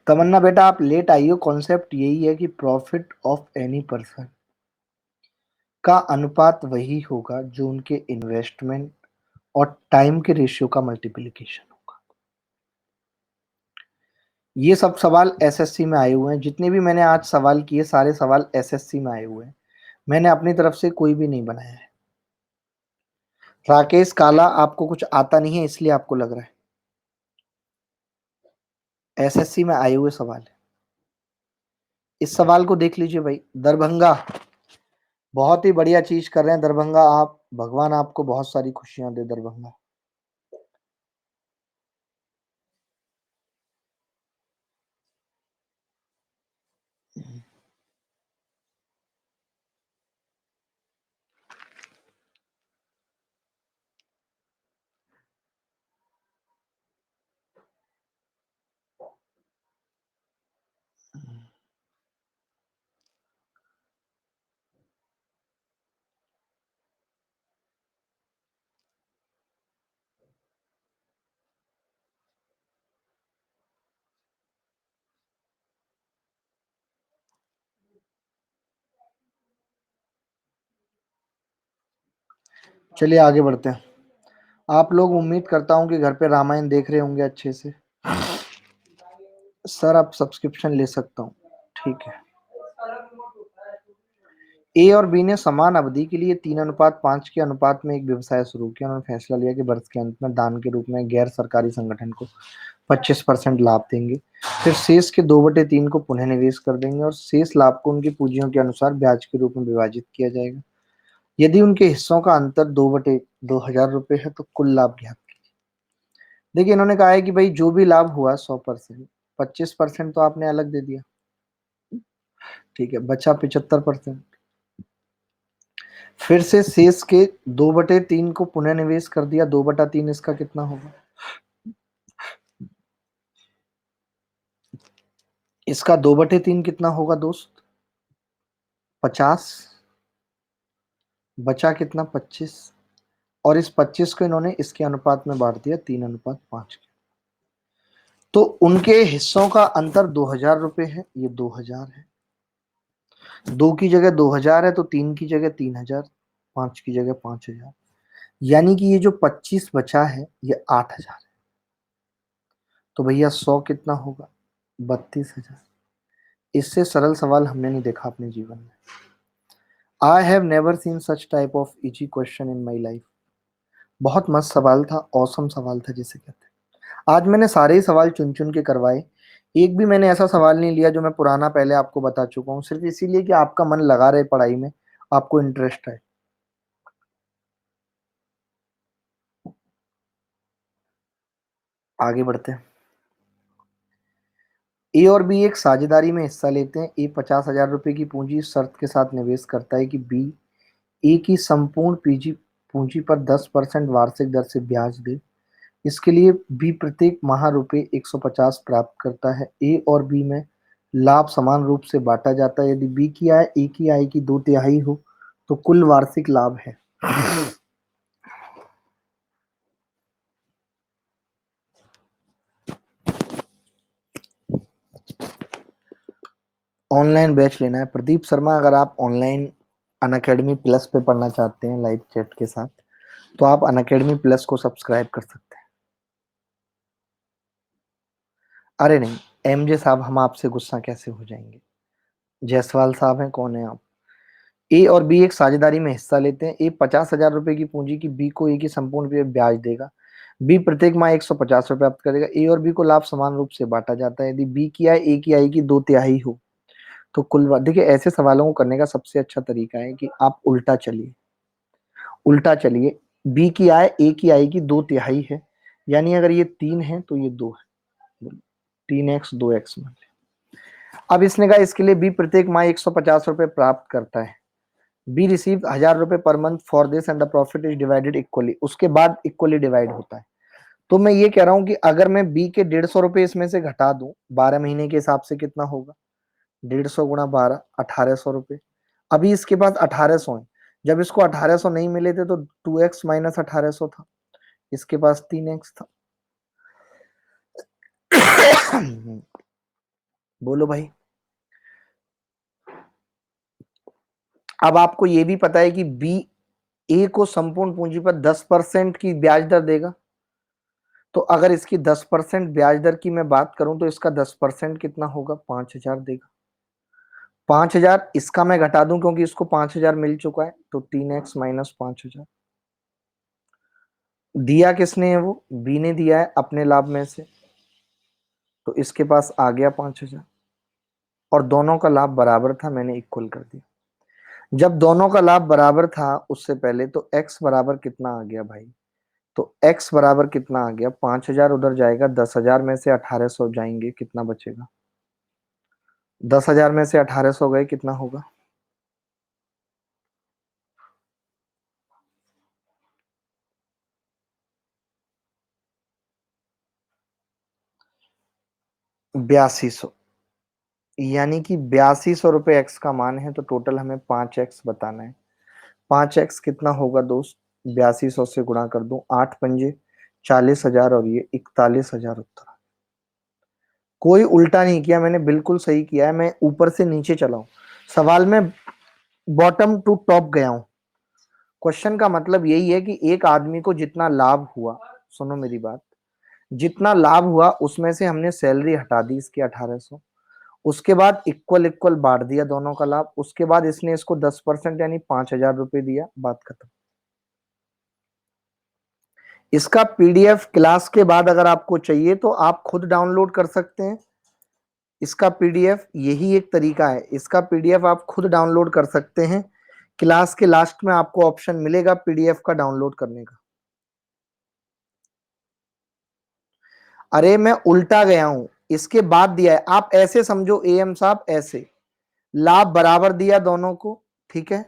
तमन्ना बेटा आप लेट आई हो, कॉन्सेप्ट यही है कि प्रॉफिट ऑफ एनी पर्सन का अनुपात वही होगा जो उनके इन्वेस्टमेंट और टाइम के रेशियो का मल्टीप्लिकेशन होगा। ये सब सवाल एसएससी में आए हुए हैं, जितने भी मैंने आज सवाल किए सारे सवाल एसएससी में आए हुए हैं, मैंने अपनी तरफ से कोई भी नहीं बनाया है। राकेश काला आपको कुछ आता नहीं है इसलिए आपको लग रहा है, एसएससी में आए हुए सवाल है। इस सवाल को देख लीजिए भाई, दरभंगा बहुत ही बढ़िया चीज कर रहे हैं दरभंगा, आप भगवान आपको बहुत सारी खुशियां दे दरभंगा। चलिए आगे बढ़ते हैं। आप लोग उम्मीद करता हूं कि घर पे रामायण देख रहे होंगे अच्छे से। सर आप सब्सक्रिप्शन ले सकता हूँ, ठीक है। ए और बी ने समान अवधि के लिए 3:5 के अनुपात में एक व्यवसाय शुरू किया। उन्होंने फैसला लिया कि वर्ष के अंत में दान के रूप में गैर सरकारी संगठन को 25% लाभ देंगे, फिर शेष के 2/3 को पुनः निवेश कर देंगे और शेष लाभ को उनकी पूंजियों के अनुसार ब्याज के रूप में विभाजित किया जाएगा। यदि उनके हिस्सों का अंतर 2/2000 रुपये है तो कुल लाभ ज्ञात कीजिए। देखिए इन्होंने कहा है कि भाई जो भी लाभ हुआ 100%, 25% तो आपने अलग दे दिया, ठीक है, बचा 75%। फिर से शेष के 2/3 को पुनः निवेश कर दिया, 2/3 इसका कितना होगा? इसका 2/3 कितना होगा दोस्त? 50। बचा कितना? 25। और इस 25 को इन्होंने इसके अनुपात में बांट दिया, 3:5 के। तो उनके हिस्सों का अंतर 2,000 रुपये है, ये 2,000 है। 2 की जगह 2,000 है तो 3 की जगह 3,000, 5 की जगह 5,000, यानी कि ये जो 25 बचा है ये 8,000 है। तो भैया 100 कितना होगा? 32,000। इससे सरल सवाल हमने नहीं देखा अपने जीवन में। I have never seen such type of easy question in my life. बहुत मस्त सवाल था, औसम सवाल था जिसे कहते हैं। आज मैंने सारे ही सवाल चुन चुन के करवाए, एक भी मैंने ऐसा सवाल नहीं लिया जो मैं पुराना पहले आपको बता चुका हूँ, सिर्फ इसीलिए कि आपका मन लगा रहे पढ़ाई में, आपको इंटरेस्ट है। आगे बढ़ते हैं। ए और बी एक साझेदारी में हिस्सा लेते हैं। ए 50,000 रुपए की पूंजी शर्त के साथ निवेश करता है कि बी ए की संपूर्ण पीजी पूंजी पर 10% वार्षिक दर से ब्याज दे। इसके लिए बी प्रत्येक माह रुपए 150 प्राप्त करता है। ए और बी में लाभ समान रूप से बांटा जाता है। यदि बी की आय ए की आय की 2/3 हो तो कुल वार्षिक लाभ है। ऑनलाइन बैच लेना है प्रदीप शर्मा, अगर आप ऑनलाइन अनअकैडमी प्लस पे पढ़ना चाहते हैं लाइव चैट के साथ, तो आप अनअकैडमी प्लस को सब्सक्राइब कर सकते हैं। अरे नहीं, एमजे साहब, हम आपसे गुस्सा कैसे हो जाएंगे? जायसवाल साहब हैं, कौन है आप? ए और बी एक साझेदारी में हिस्सा लेते हैं। ए 50,000 रुपए की पूंजी की बी को ए की संपूर्ण पे ब्याज देगा। बी प्रत्येक माह 150 रुपए प्राप्त करेगा। ए और बी को लाभ समान रूप से बांटा जाता है। यदि बी की आय ए की आय की 2/3 हो तो देखिए, ऐसे सवालों को करने का सबसे अच्छा तरीका है कि आप उल्टा चलिए। उल्टा चलिए, बी की आय ए की आय की 2/3 है, यानी अगर ये 3 है तो ये 2 है। 3x 2x मान लिया। अब इसने कहा इसके लिए बी प्रत्येक माह 150 रुपए प्राप्त करता है। बी रिसीव 1,000 रुपए per month for this and the profit is divided equally. उसके बाद इक्वली डिवाइड होता है। तो मैं ये कह रहा हूं कि अगर मैं बी के 150 रुपए इसमें से घटा दूं, 12 महीने के हिसाब से कितना होगा? 150 गुणा 12, 1,800 रुपए। अभी इसके पास 1,800 है। जब इसको 1,800 नहीं मिले थे तो 2x माइनस 1,800 था। इसके पास 3x था। बोलो भाई। अब आपको ये भी पता है कि बी ए को संपूर्ण पूंजी पर 10% की ब्याज दर देगा। तो अगर इसकी 10% ब्याज दर की मैं बात करूं तो इसका 10% कितना होगा? 5,000 देगा। 5,000 इसका मैं घटा दूं क्योंकि इसको 5,000 मिल चुका है, तो 3x माइनस 5,000। दिया किसने है? वो बी ने दिया है अपने लाभ में से, तो इसके पास आ गया 5,000। और दोनों का लाभ बराबर था, मैंने इक्वल कर दिया। जब दोनों का लाभ बराबर था उससे पहले, तो x बराबर कितना आ गया भाई? तो x बराबर कितना आ गया? 5,000 उधर जाएगा, 10,000 में से 1,800 जाएंगे, कितना बचेगा? 10,000 में से 1,800 गए, कितना होगा? बयासी सौ। यानी कि 8,200 रुपए x का मान है, तो टोटल हमें 5x बताना है। 5x कितना होगा दोस्त? 8,200 से गुणा कर दूं, 8 पंजे 40,000 और ये 41,000 उत्तर। कोई उल्टा नहीं किया मैंने, बिल्कुल सही किया है। मैं ऊपर से नीचे चला हूं, सवाल में बॉटम टू टॉप गया हूं। क्वेश्चन का मतलब यही है कि एक आदमी को जितना लाभ हुआ, सुनो मेरी बात, जितना लाभ हुआ उसमें से हमने सैलरी हटा दी इसकी 1,800। उसके बाद इक्वल इक्वल बांट दिया दोनों का लाभ। उसके बाद इसने इसको 10% यानी 5,000 रुपए दिया, बात खत्म। इसका पीडीएफ क्लास के बाद अगर आपको चाहिए तो आप खुद डाउनलोड कर सकते हैं। इसका पीडीएफ, यही एक तरीका है, इसका पीडीएफ आप खुद डाउनलोड कर सकते हैं। क्लास के लास्ट में आपको ऑप्शन मिलेगा पीडीएफ का डाउनलोड करने का। अरे मैं उल्टा गया हूं, इसके बाद दिया है। आप ऐसे समझो एएम साहब, ऐसे लाभ बराबर दिया दोनों को, ठीक है।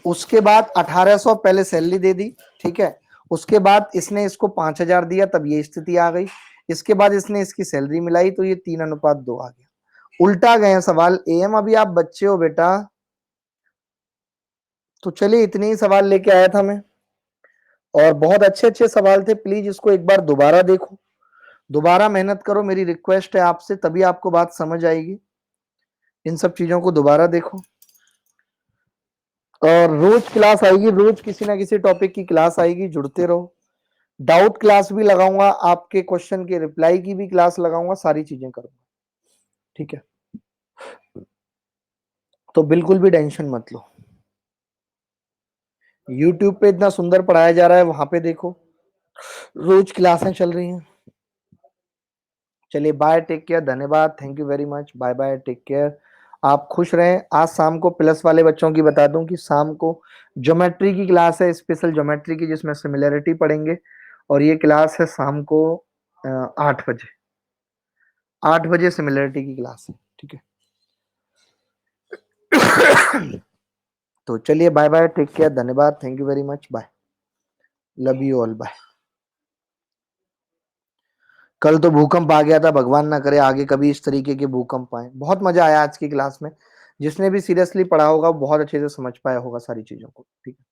उसके बाद 1,800 पहले सैलरी दे दी, ठीक है। उसके बाद इसने इसको 5,000 दिया, तब ये स्थिति आ गई। इसके बाद इसने इसकी सैलरी मिलाई, तो ये 3:2 आ गया। उल्टा गए सवाल एएम, अभी आप बच्चे हो बेटा। तो चलिए, इतने ही सवाल लेके आया था मैं, और बहुत अच्छे अच्छे सवाल थे। प्लीज इसको एक बार दोबारा देखो, दोबारा मेहनत करो, मेरी रिक्वेस्ट है आपसे, तभी आपको बात समझ आएगी। इन सब चीजों को दोबारा देखो, और रोज क्लास आएगी, रोज किसी ना किसी टॉपिक की क्लास आएगी, जुड़ते रहो। डाउट क्लास भी लगाऊंगा, आपके क्वेश्चन के रिप्लाई की भी क्लास लगाऊंगा, सारी चीजें करूंगा, ठीक है। तो बिल्कुल भी टेंशन मत लो। YouTube पे इतना सुंदर पढ़ाया जा रहा है, वहां पे देखो, रोज क्लासें चल रही हैं। चलिए बाय, टेक केयर, धन्यवाद, thank you very much, bye bye, take care. आप खुश रहें। आज शाम को प्लस वाले बच्चों की बता दूं कि शाम को ज्योमेट्री की क्लास है, स्पेशल ज्योमेट्री की, जिसमें सिमिलरिटी पढ़ेंगे। और ये क्लास है शाम को 8 बजे। 8 बजे सिमिलरिटी की क्लास है, ठीक है। तो चलिए बाय बाय, टेक केयर, धन्यवाद, thank you very much, bye, love you all, bye. कल तो भूकंप आ गया था, भगवान ना करे आगे कभी इस तरीके के भूकंप आए। बहुत मजा आया आज की क्लास में। जिसने भी सीरियसली पढ़ा होगा वो बहुत अच्छे से समझ पाया होगा सारी चीजों को, ठीक है।